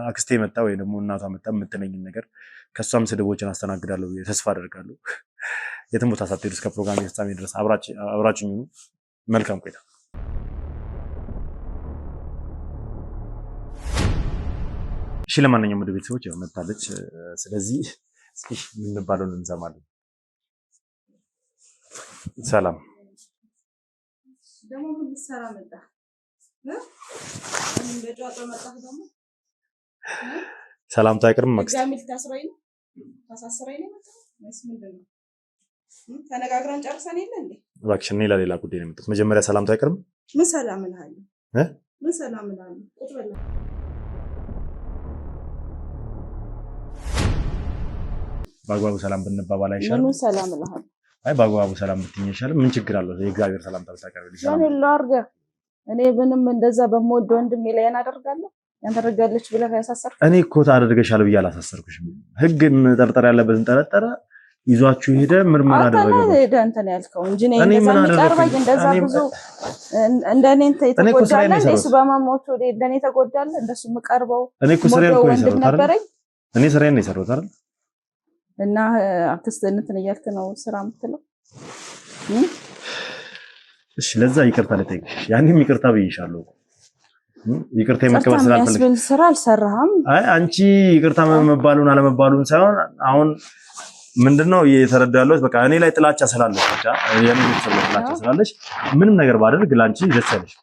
Speaker 2: አክስቴ መጣ ወይ ደግሞ እናቷ መጣ የምትለኝን ነገር ከሷም ስድቦችን አስተናግዳለሁ ተስፋ አደርጋለሁ። የትም ቦታ ሳትሄዱ እስከ ፕሮግራም ፍጻሜ ድረስ አብራችሁ ሁኑ። መልካም ቆይታ። እሺ ለማንኛውም ወደ ቤተሰቦች ያው መጣለች። ስለዚህ እስኪ የምንባለውን እንሰማለን። ሰላም
Speaker 1: ደግሞ ምን ልትሰራ መጣ?
Speaker 2: ሰላምታ አይቀርም። ማክስ
Speaker 1: ተነጋግረን ጨርሰን የለ እንዴ?
Speaker 2: እባክሽ እኔ ለሌላ ጉዳይ ነው የመጣሁት። መጀመሪያ ሰላምታ አይቀርም።
Speaker 1: ምን ሰላም እልሃለሁ? ምን ሰላም እልሃለሁ? ቁጭ በል።
Speaker 2: በአግባቡ ሰላም ብንባባል አይሻልም?
Speaker 1: ምን ሰላም እልሃለሁ?
Speaker 2: አይ በአግባቡ ሰላም ብትይኝ ይሻላል። ምን ችግር አለው? የእግዚአብሔር ሰላምታ ብታቀርብልኝ ይሻላል።
Speaker 1: ምን ላድርግ? እኔ ምንም እንደዛ በምወደው ወንድሜ ላይ አደርጋለሁ? ያንተረጋለች ብለህ ያሳሰርኩ?
Speaker 2: እኔ እኮ ታደርገሻለሁ ብዬ አላሳሰርኩሽም። ህግ መጠርጠር ያለበትን ጠረጠረ፣ ይዟችሁ ሄደ፣ ምርመራ አደረገ።
Speaker 1: ሄደ እንትን ያልከው እንጂ እኔ እንደዛ የሚቀርበኝ እንደዛ ብዙ እንደኔ ተጎዳለ እንደሱ በመሞቱ እንደኔ ተጎዳለ እንደሱ የምቀርበው
Speaker 2: እኔ እኮ ስራዬን እኮ
Speaker 1: ወንድም ነበረኝ።
Speaker 2: እኔ ስራዬን ነው የሰራሁት አይደል?
Speaker 1: እና አክስት እንትን እያልክ ነው ስራ የምትለው?
Speaker 2: እሺ ለዛ ይቅርታ ልጠይቅሽ። ያንንም ይቅርታ ብዬሻለሁ። ይቅርታ የመቀበል ስላልፈለግሽ
Speaker 1: ስራ አልሰራህም።
Speaker 2: አይ አንቺ ይቅርታ መባሉን አለመባሉን ሳይሆን አሁን ምንድነው እየተረዳ ያለሁት በቃ እኔ ላይ ጥላቻ ስላለሽ ብቻ የኔ ቤተሰብ ላይ ጥላቻ ስላለሽ ምንም ነገር ባደርግ ላንቺ ደስ ያለሽ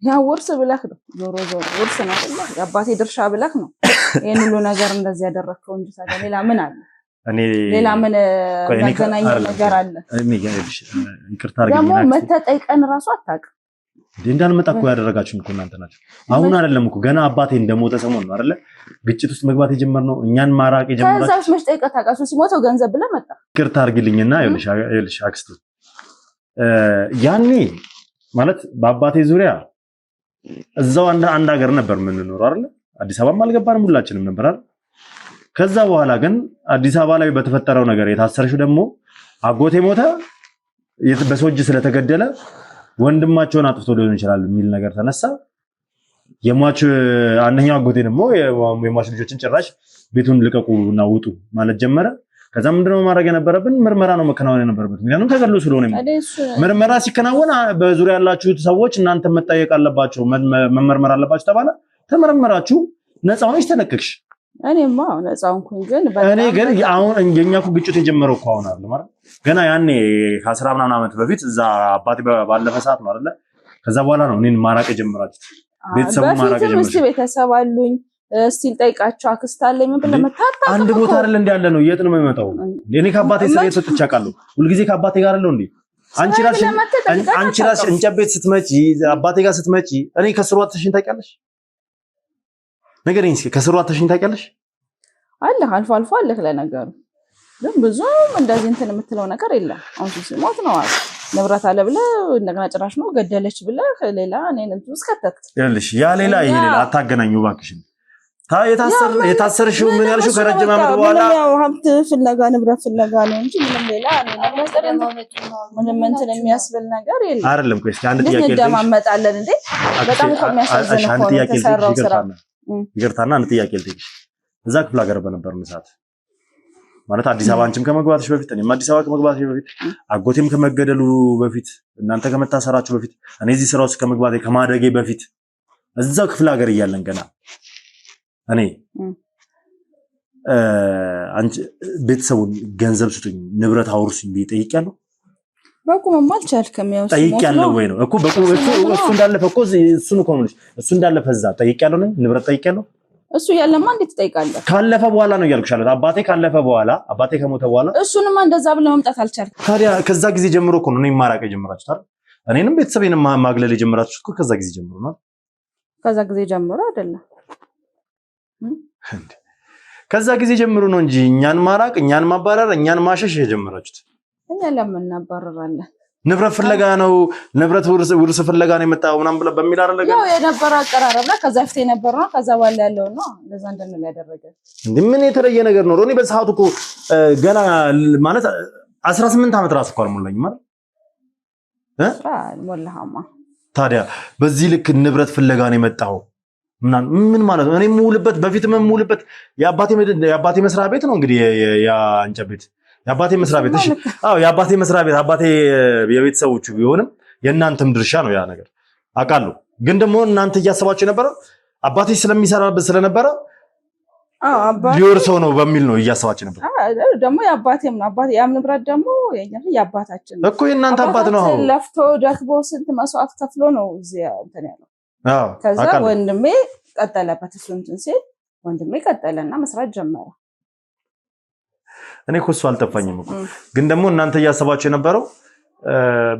Speaker 1: ያ ውርስ ብለህ ነው። ዞሮ ውርስ ነው አይደል? የአባቴ ድርሻ ብለህ ነው ይሄን ሁሉ ነገር እንደዚህ ያደረከው እንጂ ታዲያ ሌላ ምን አለ? ሌላ ምን ያገናኝ ነገር አለ?
Speaker 2: እኔ ይቅርታ አድርጊ።
Speaker 1: ደግሞ መተጠይቀን ራሱ አታውቅም።
Speaker 2: እንዳልመጣ እኮ ያደረጋችሁኝ እኮ እናንተ ናችሁ። አሁን አይደለም እኮ ገና አባቴ እንደሞተ ሰሞን ነው አይደለ ግጭት ውስጥ መግባት የጀመርነው እኛን ማራቅ የጀመራችሁ።
Speaker 1: ከዛስ መች ጠይቀህ ታውቃለህ? ሲሞተው ገንዘብ ብለህ መጣ።
Speaker 2: ይቅርታ አድርጊልኝና ይኸውልሽ አክስቱ ያኔ ማለት በአባቴ ዙሪያ እዛው አንድ ሀገር ነበር የምንኖረው አይደለ? አዲስ አበባም አልገባንም ሁላችንም ነበር አይደል? ከዛ በኋላ ግን አዲስ አበባ ላይ በተፈጠረው ነገር የታሰርሽው ደግሞ አጎቴ ሞተ በሰው እጅ ስለተገደለ ወንድማቸውን አጥፍቶ ሊሆን ይችላል የሚል ነገር ተነሳ። የሟች አንደኛው አጎቴ ደግሞ የሟች ልጆችን ጭራሽ ቤቱን ልቀቁና ውጡ ማለት ጀመረ። ከዛ ምንድነው ማድረግ የነበረብን? ምርመራ ነው መከናወን የነበረበት። ምክንያቱም ተገድሎ ስለሆነ ምርመራ ሲከናወን በዙሪያ ያላችሁት ሰዎች እናንተ መጠየቅ አለባችሁ፣ መመርመር አለባችሁ ተባለ። ተመረመራችሁ፣ ነፃ ሆነሽ ተለቀቅሽ።
Speaker 1: እኔማ ነፃ ሆንኩኝ። ግን
Speaker 2: እኔ ግን አሁን የኛ እኮ ግጭት የጀመረው እኮ አሁን አይደል ማለት ገና ያኔ ከ10 ምናምን ዓመት በፊት እዛ አባቴ ባለፈ ሰዓት ነው አይደለ? ከዛ በኋላ ነው እኔን ማራቅ የጀመራችሁት። ቤተሰቡ ማራቅ ጀመረ።
Speaker 1: እስቲ ቤተሰብ አሉኝ እስቲል ጠይቃቸው አክስት አለኝ ምን ብለህ መታጣ
Speaker 2: አንድ ቦታ አይደል እንዴ ያለ ነው? የት ነው የምመጣው? እኔ ከአባቴ ስለ የት ወጥቼ አውቃለሁ? ሁልጊዜ ከአባቴ ጋር አይደል እንዴ? አንቺ ራስሽ እንጨት ቤት ስትመጪ አባቴ ጋር ስትመጪ እኔ ከስሩ አትሽኝ ታውቂያለሽ? ነገርኝ እስኪ ከስሩ አትሽኝ ታውቂያለሽ?
Speaker 1: አለ አልፎ አልፎ አለ ለነገሩ ግን ብዙም እንደዚህ እንትን የምትለው ነገር የለም። አሁን ሲሞት ነው አይደል ንብረት አለ ብለህ እንደገና ጭራሽ ነው ገደለች ብለህ ሌላ እኔን እንትን ውስጥ ከተትክ
Speaker 2: ይኸውልሽ ያ ሌላ ይሄ ሌላ አታገናኙ እባክሽን። የታሰርሽው ምን ያልሽው ከረጅም ዓመት በኋላ
Speaker 1: ያው ሀብት ፍለጋ ንብረት ፍለጋ ነው እንጂ ምንም ሌላ ምንም እንትን የሚያስብል ነገር የለም
Speaker 2: አይደለም። ቆይ እስኪ አንድ ጥያቄ
Speaker 1: እንደማመጣለን እንዴ በጣም ከሚያሳዝን እኮ ነው የተሰራው ስራ።
Speaker 2: ይቅርታና አንድ ጥያቄ ልጠይቅሽ። እዛ ክፍለ ሀገር በነበርን ሰዓት ማለት አዲስ አበባ አንቺም ከመግባትሽ በፊት እኔም አዲስ አበባ ከመግባትሽ በፊት አጎቴም ከመገደሉ በፊት እናንተ ከመታሰራችሁ በፊት እኔ እዚህ ስራ ውስጥ ከመግባቴ ከማደጌ በፊት እዛው ክፍለ ሀገር እያለን ገና እኔ አንቺ ቤተሰቡን ገንዘብ ስጡኝ ንብረት አውርሱኝ ጠይቄያለሁ።
Speaker 1: በቁምማ አልቻልክም። ያው
Speaker 2: ጠይቄያለሁ ወይ ነው እኮ በቁም እሱ እንዳለፈ እኮ እሱን እኮ ነው እሱ እንዳለፈ እዛ ጠይቄያለሁ ነው ንብረት ጠይቄያለሁ።
Speaker 1: እሱ ያለማ እንዴት ትጠይቃለህ?
Speaker 2: ካለፈ በኋላ ነው እያልኩሻለሁ። አባቴ ካለፈ በኋላ አባቴ ከሞተ በኋላ
Speaker 1: እሱንማ እንደዛ ብለህ መምጣት አልቻልክም።
Speaker 2: ታዲያ ከዛ ጊዜ ጀምሮ እኮ ነው እኔን ማራቅ የጀመራችሁት አይደል? እኔንም ቤተሰቤንም ማግለል የጀመራችሁት እኮ ከዛ ጊዜ ጀምሮ ነው።
Speaker 1: ከዛ ጊዜ ጀምሮ አይደለም
Speaker 2: ከዛ ጊዜ ጀምሮ ነው እንጂ እኛን ማራቅ እኛን ማባረር እኛን ማሸሽ የጀመራችሁት።
Speaker 1: እኛ ለምን እናባረራለን?
Speaker 2: ንብረት ፍለጋ ነው ንብረት ውርስ ፍለጋ ነው የመጣው ምናምን ብለ በሚል አይደለም
Speaker 1: ያው የነበረው አቀራረብ ላይ ከዛ ፊት የነበረው ከዛ በኋላ ያለው ነው እንደዛ እንደምን ያደረገ
Speaker 2: እንዴ ምን የተለየ ነገር ነው? እኔ በሰዓቱ እኮ ገና ማለት 18 ዓመት ራስ እኮ አልሞላኝም ማለት
Speaker 1: ሞላሃማ።
Speaker 2: ታዲያ በዚህ ልክ ንብረት ፍለጋ ነው የመጣው ምን ማለት ነው? እኔ ሙሉበት በፊት ሙሉበት የአባቴ መስሪያ ቤት ነው እንግዲህ ያ አንጨት ቤት የአባቴ መስሪያ ቤት እሺ አዎ የአባቴ መስሪያ ቤት አባቴ የቤተሰቦቹ ቢሆንም የእናንተም ድርሻ ነው ያ ነገር አውቃለሁ። ግን ደግሞ እናንተ እያሰባችሁ የነበረው አባቴ ስለሚሰራበት ስለነበረ ሊወርሰው ነው በሚል ነው እያሰባችሁ ነበር።
Speaker 1: ደግሞ የአባቴም ነው አባቴ ያም ንብረት ደግሞ የአባታችን ነው
Speaker 2: እኮ የእናንተ አባት ነው።
Speaker 1: ለፍቶ ደክቦ ስንት መስዋዕት ከፍሎ ነው እዚህ እንትን ያለው።
Speaker 2: አዎ
Speaker 1: ከዛ ወንድሜ ቀጠለበት እሱ እንትን ሲል ወንድሜ ቀጠለና መስራት ጀመረ።
Speaker 2: እኔ እኮ እሱ አልጠፋኝም እኮ ግን ደግሞ እናንተ እያሰባችሁ የነበረው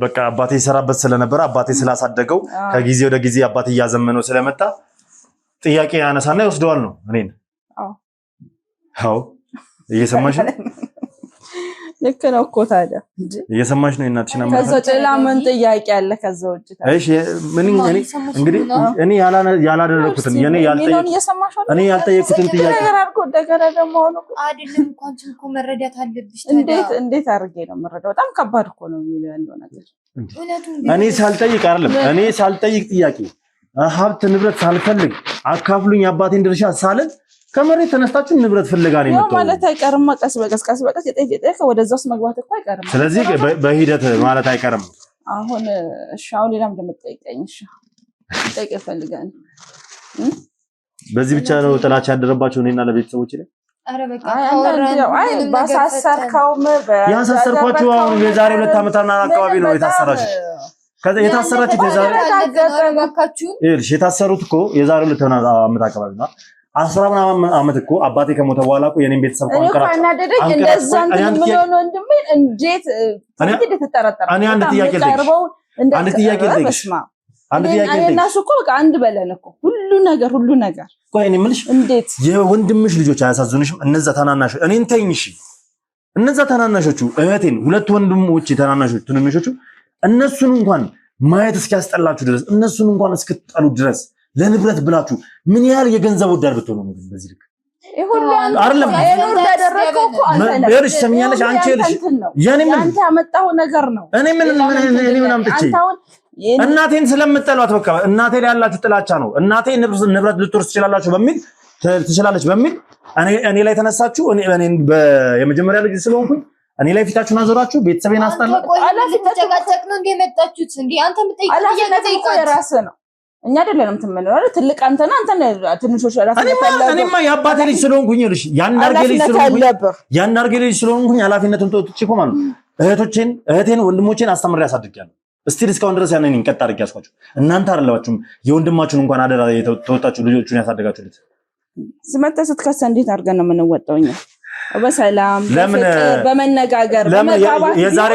Speaker 2: በቃ አባቴ ይሰራበት ስለነበረ አባቴ ስላሳደገው ከጊዜ ወደ ጊዜ አባቴ እያዘመነው ስለመጣ ጥያቄ ያነሳና ይወስደዋል ነው እኔን። አዎ እየሰማሽ ነው?
Speaker 1: ልክ ነው እኮ ታዲያ
Speaker 2: እየሰማሽ ነው? እናትሽና
Speaker 1: ከዛ ጭላ ምን ጥያቄ አለ? ከዛ ውጭ
Speaker 2: እሺ ምን እንግዲህ እኔ ያላደረኩትን እኔ ያልጠየኩትን ጥያቄ
Speaker 1: ነገር አድርጎ እንደገና ደግሞ
Speaker 3: አይደለም እንኳን እኮ መረዳት አለብሽ።
Speaker 1: እንዴት አድርጌ ነው የምረዳው? በጣም ከባድ እኮ ነው የሚለው ያለው ነገር።
Speaker 2: እኔ ሳልጠይቅ አይደለም እኔ ሳልጠይቅ ጥያቄ ሀብት ንብረት ሳልፈልግ አካፍሉኝ አባቴን ድርሻ ሳልን ከመሬት ተነስታችሁ ንብረት ፍለጋ ነው የመጣው
Speaker 1: ማለት አይቀርም። ቀስ በቀስ የጠየቀ ወደዛው መስማት እኮ አይቀርም።
Speaker 2: ስለዚህ በሂደት ማለት አይቀርም።
Speaker 1: አሁን እሺ አሁን ሌላም እንደምትጠይቀኝ እሺ ጠይቀ ፈልጋለሁ።
Speaker 2: በዚህ ብቻ ነው ጥላቻ ያደረባችሁ እኔና ለቤተሰቦቼ ላይ?
Speaker 3: አረ በቃ
Speaker 2: ያሳሰርኳችሁ አሁን የዛሬ 2 ዓመትና አካባቢ ነው የታሰራችሁ። ከዛ የታሰራችሁት የታሰሩት እኮ የዛሬ 2 ዓመት አካባቢ ነው። 10 ዓመት እኮ አባቴ ከሞተ በኋላ እኮ የኔን ቤተሰብ ቆንቀራ
Speaker 1: እንደዛ እንትን ምን ሆነ ወንድሜ እንዴት ተጠራጠረ?
Speaker 2: እኔ አንድ ጥያቄ ልጠይቅሽ
Speaker 1: እና እሱ እኮ በቃ አንድ በለን እኮ ሁሉ ነገር
Speaker 2: ቆይ እኔ የምልሽ
Speaker 1: እንዴት
Speaker 2: የወንድምሽ ልጆች አያሳዝኑሽም? እነዛ ታናናሽ እኔን ተይኝ እሺ እነዛ ታናናሾቹ እህቴን 2 ወንድሞች ታናናሾቹ ትንንሾቹ እነሱን እንኳን ማየት እስኪያስጠላችሁ ድረስ እነሱን እንኳን እስክትጠሉ ድረስ ለንብረት ብላችሁ ምን ያህል የገንዘብ ወዳድ ብትሆኑ ነው በዚህ ልክ? አይደለም
Speaker 1: ያደረከው እኮ አንተ ነህ።
Speaker 2: እርሽ ሰሚያለሽ አንቺ ልሽ
Speaker 1: አንተ ያመጣው ነገር ነው።
Speaker 2: እኔ ምን አምጥቼ እናቴን ስለምጠሏት በቃ እናቴ ላይ ያላችሁ ጥላቻ ነው። እናቴ ንብረት ልትወርስ ትችላለች በሚል እኔ ላይ ተነሳችሁ። እኔ የመጀመሪያ ልጅ ስለሆንኩኝ እኔ ላይ ፊታችሁን አዞራችሁ ቤተሰቤን አስጠላ።
Speaker 3: አላፊነተጨቃጨቅ ነው እንደ መጣችሁት እንዴ? አንተ
Speaker 1: የምጠይቀው የራስህ ነው። እኛ አይደለንም ተመለው አይደል? ትልቅ አንተና አንተ ትንሾች ራስ
Speaker 2: እኔማ የአባቴ ልጅ ስለሆንኩኝ ልሽ ያን አርጌ ልጅ ስለሆንኩኝ ኃላፊነቱን ተወጥቼ እኮ ማለት እህቴን ወንድሞቼን አስተምሬ ያሳድጋለሁ። እስቲ እስካሁን ድረስ ያንን እንቀጥ አድርጌ ያስኳችሁ እናንተ አይደላችሁም። የወንድማችሁን እንኳን አደራ ተወጣችሁ ልጆቹን ያሳደጋችሁት።
Speaker 1: ስመጣ ስትከሳ እንዴት አድርገን ነው የምንወጣው እኛ? በሰላም በመነጋገር በመግባባት
Speaker 2: የዛሬ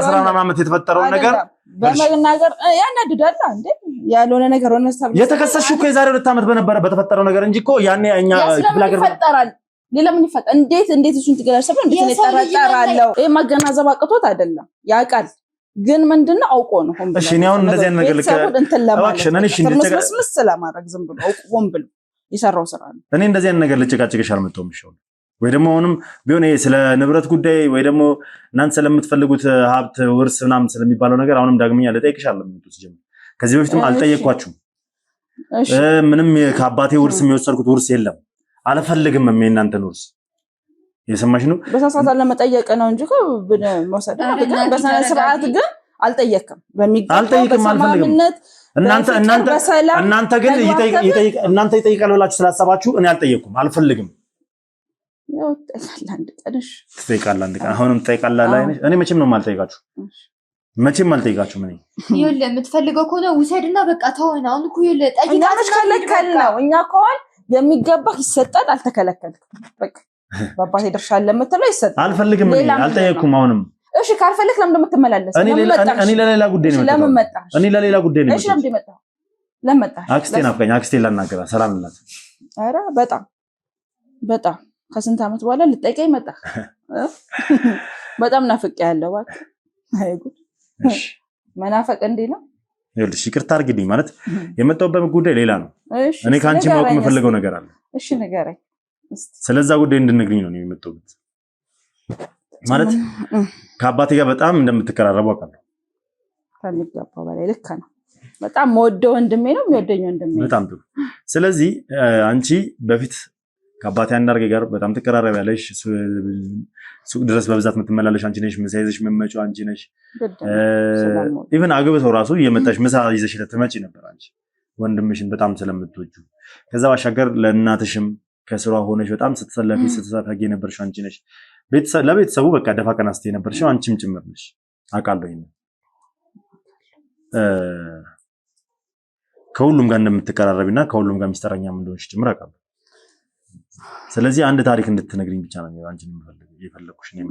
Speaker 2: 10 ዓመት የተፈጠረው ነገር
Speaker 1: በመናገር ያናድዳል እንዴ? ያልሆነ ነገር ሆነ ሰብለ
Speaker 2: የተከሰስሽው እኮ የዛሬ 2 ዓመት በተፈጠረው ነገር እንጂ እኮ ያኔ እኛ ክፍለ ሀገር
Speaker 1: ይፈጠራል። ሌላ ምን ይፈጠራል? እንዴት እሱን ትገላልሰብ እንዴት ተጠራጠራለሁ? ማገናዘብ አቅቶት አይደለም ያውቃል። ግን ምንድነው አውቆ ነው ሆን ብሎ
Speaker 2: እሺ ነው እንደዚህ አይነት ነገር
Speaker 1: ለማድረግ ዝም ብሎ ሆን ብሎ የሰራው ስራ ነው።
Speaker 2: እኔ እንደዚህ አይነት ነገር ልጨቃጨቅሽ አልመጣሁም። ወይ ደግሞ አሁንም ቢሆን ስለ ንብረት ጉዳይ ወይ ደግሞ እናንተ ስለምትፈልጉት ሀብት ውርስ ምናምን ስለሚባለው ነገር አሁንም ዳግመኛ ልጠይቅሻለሁ። ከዚህ በፊትም አልጠየቅኳችሁም። ምንም ከአባቴ ውርስ የሚወሰድኩት ውርስ የለም። አልፈልግም የእናንተን ውርስ። የሰማሽ ነው?
Speaker 1: በሳሳት ለመጠየቅ ነው እንጂ መውሰድ በሰነ ስርዓት ግን አልጠየቅም።
Speaker 2: አልጠይቅም አልፈልግም። እናንተ ግን እናንተ ይጠይቃል ብላችሁ ስላሰባችሁ እኔ አልጠየቅኩም። አልፈልግም
Speaker 1: ያው አንድ ቀንሽ
Speaker 2: ትጠይቃለህ አንድ ቀን አሁንም ትጠይቃለህ ላይ እኔ መቼም ነው የማልጠይቃችሁ መቼም አልጠይቃችሁ ምን
Speaker 3: ይኸውልህ የምትፈልገው ከሆነ ውሰድና በቃ ተወን አሁን እኮ ይኸውልህ
Speaker 1: እኛ መሽከለከል ነው እኛ ከሆነ የሚገባህ ይሰጣል አልተከለከልክም በቃ በአባቴ ድርሻ አለ የምትለው ይሰጣል
Speaker 2: አልፈልግም እኔ አልጠየቅኩም አሁንም
Speaker 1: እሺ ካልፈለክ ለምን እንደምትመላለስ
Speaker 2: እኔ ለሌላ ጉዳይ ነው
Speaker 1: ለምን መጣህ
Speaker 2: እኔ ለሌላ ጉዳይ ነው
Speaker 1: እሺ ለምን መጣህ ለምን መጣህ
Speaker 2: አክስቴን አፍቀኝ አክስቴን ላናገራ ሰላም እናት
Speaker 1: ኧረ በጣም ከስንት ዓመት በኋላ ልጠይቀኝ መጣህ በጣም ናፍቄ ያለው እባክህ አይጉድ እሺ መናፈቅ እንዴ ነው
Speaker 2: ይኸውልሽ ይቅርታ አድርጊልኝ ማለት የመጣሁበት ጉዳይ ሌላ ነው እኔ ካንቺ ማወቅ የምፈልገው ነገር አለ
Speaker 1: እሺ ንገረኝ
Speaker 2: ስለዛ ጉዳይ እንድንግሪኝ ነው የመጣሁት ማለት ከአባቴ ጋር በጣም እንደምትቀራረቡ አውቃለሁ
Speaker 1: ከሚገባው በላይ ልክ ነው በጣም ወደው ወንድሜ ነው የሚወደኝ ወንድሜ
Speaker 2: በጣም ጥሩ ስለዚህ አንቺ በፊት ከአባቴ አንዳርጌ ጋር በጣም ትቀራረቢያለሽ ሱቅ ድረስ በብዛት የምትመላለሽ አንቺ ነሽ ምሳ ይዘሽ የምትመጪው አንቺ ነሽ ኢቭን አግብተው ራሱ እየመጣሽ ምሳ ይዘሽ ትመጪ ነበር አንቺ ወንድምሽን በጣም ስለምትወጁ ከዛ ባሻገር ለእናትሽም ከስሯ ሆነሽ በጣም ስትሰለፊ ስትሳፈጊ የነበርሽ አንቺ ነሽ ለቤተሰቡ በቃ ደፋ ቀና ስትይ የነበርሽ አንቺም ጭምር ነሽ አውቃለሁ ይሄን ከሁሉም ጋር እንደምትቀራረቢና ከሁሉም ጋር ሚስጥረኛም እንደሆንሽ ጭምር አውቃለሁ ስለዚህ አንድ ታሪክ እንድትነግሪኝ ብቻ ነው አንቺን የፈለኩሽ ነው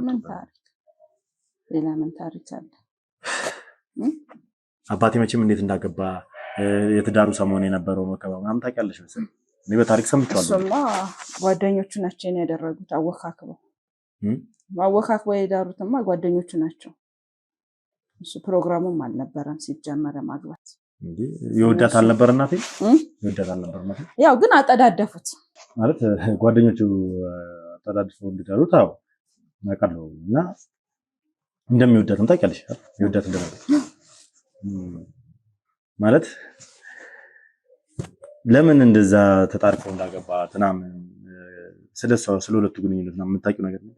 Speaker 1: ሌላ ምን ታሪክ አለ
Speaker 2: አባቴ መቼም እንዴት እንዳገባ የትዳሩ ሰሞን የነበረው መከባ ምናምን ታውቂያለሽ መሰለኝ እኔ በታሪክ ሰምቻለሁ
Speaker 1: እሱማ ጓደኞቹ ናቸው ያደረጉት አወካክበው የዳሩትማ ጓደኞቹ ናቸው እሱ ፕሮግራሙም አልነበረም ሲጀመረ ማግባት
Speaker 2: እንዴ ይወዳት አልነበር እናቴ ይወዳት አልነበር እናቴ
Speaker 1: ያው ግን አጠዳደፉት
Speaker 2: ማለት ጓደኞቹ አጠዳድፈው እንዲዳሩት አዎ ማቀለው እና እንደሚወዳትም ታውቂያለሽ ይወዳት እንደነበር ማለት ለምን እንደዛ ተጣርፈው እንዳገባ ተናምን ስለ ሁለቱ ግንኙነት ነው የምታውቂው ነገር ነው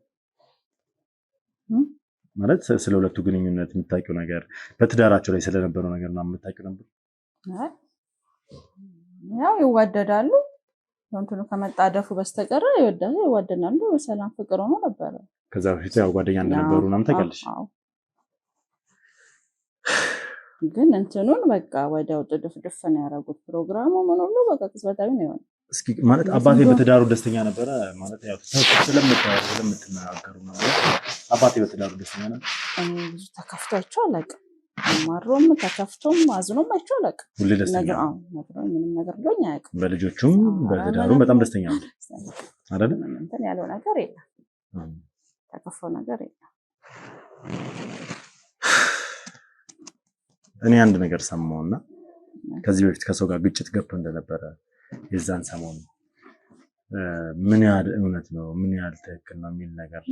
Speaker 2: ማለት ስለ ሁለቱ ግንኙነት የምታውቂው ነገር በትዳራቸው ላይ ስለነበረው ነገር ነው የምታውቂው ነበር
Speaker 1: ያው ይዋደዳሉ እንትኑ ከመጣደፉ በስተቀር ይወደናሉ በሰላም ፍቅር ሆኖ ነበር
Speaker 2: ከዛ በፊት ያው ጓደኛ እንደነበሩ ምናምን ታውቂያለሽ
Speaker 1: ግን እንትኑን በቃ ወዲያው ጥድፍድፍ ነው ያደረጉት ፕሮግራሙ ምን ሁሉ በቃ ቅጽበታዊ ነው የሆነው
Speaker 2: እስኪ ማለት አባቴ በትዳሩ ደስተኛ ነበረ ማለት ያው ስለምትናገሩ ነው አባቴ በትዳሩ ደስተኛ ነበር
Speaker 1: ብዙ ተከፍቷቸው አላውቅም ማሮም ተከፍቶም አዝኖም አይቼው አላውቅም
Speaker 2: ሁሌ ደስተኛ
Speaker 1: ምንም ነገር ብሎኝ አያውቅም
Speaker 2: በልጆቹም በትዳሩም በጣም ደስተኛ ነው አይደል
Speaker 1: እንትን ያለው ነገር የለም ተከፋው ነገር የለም
Speaker 2: እኔ አንድ ነገር ሰማውና ከዚህ በፊት ከሰው ጋር ግጭት ገብቶ እንደነበረ የዛን ሰሞን ምን ያህል እውነት ነው ምን ያህል ትክክል ነው የሚል ነገር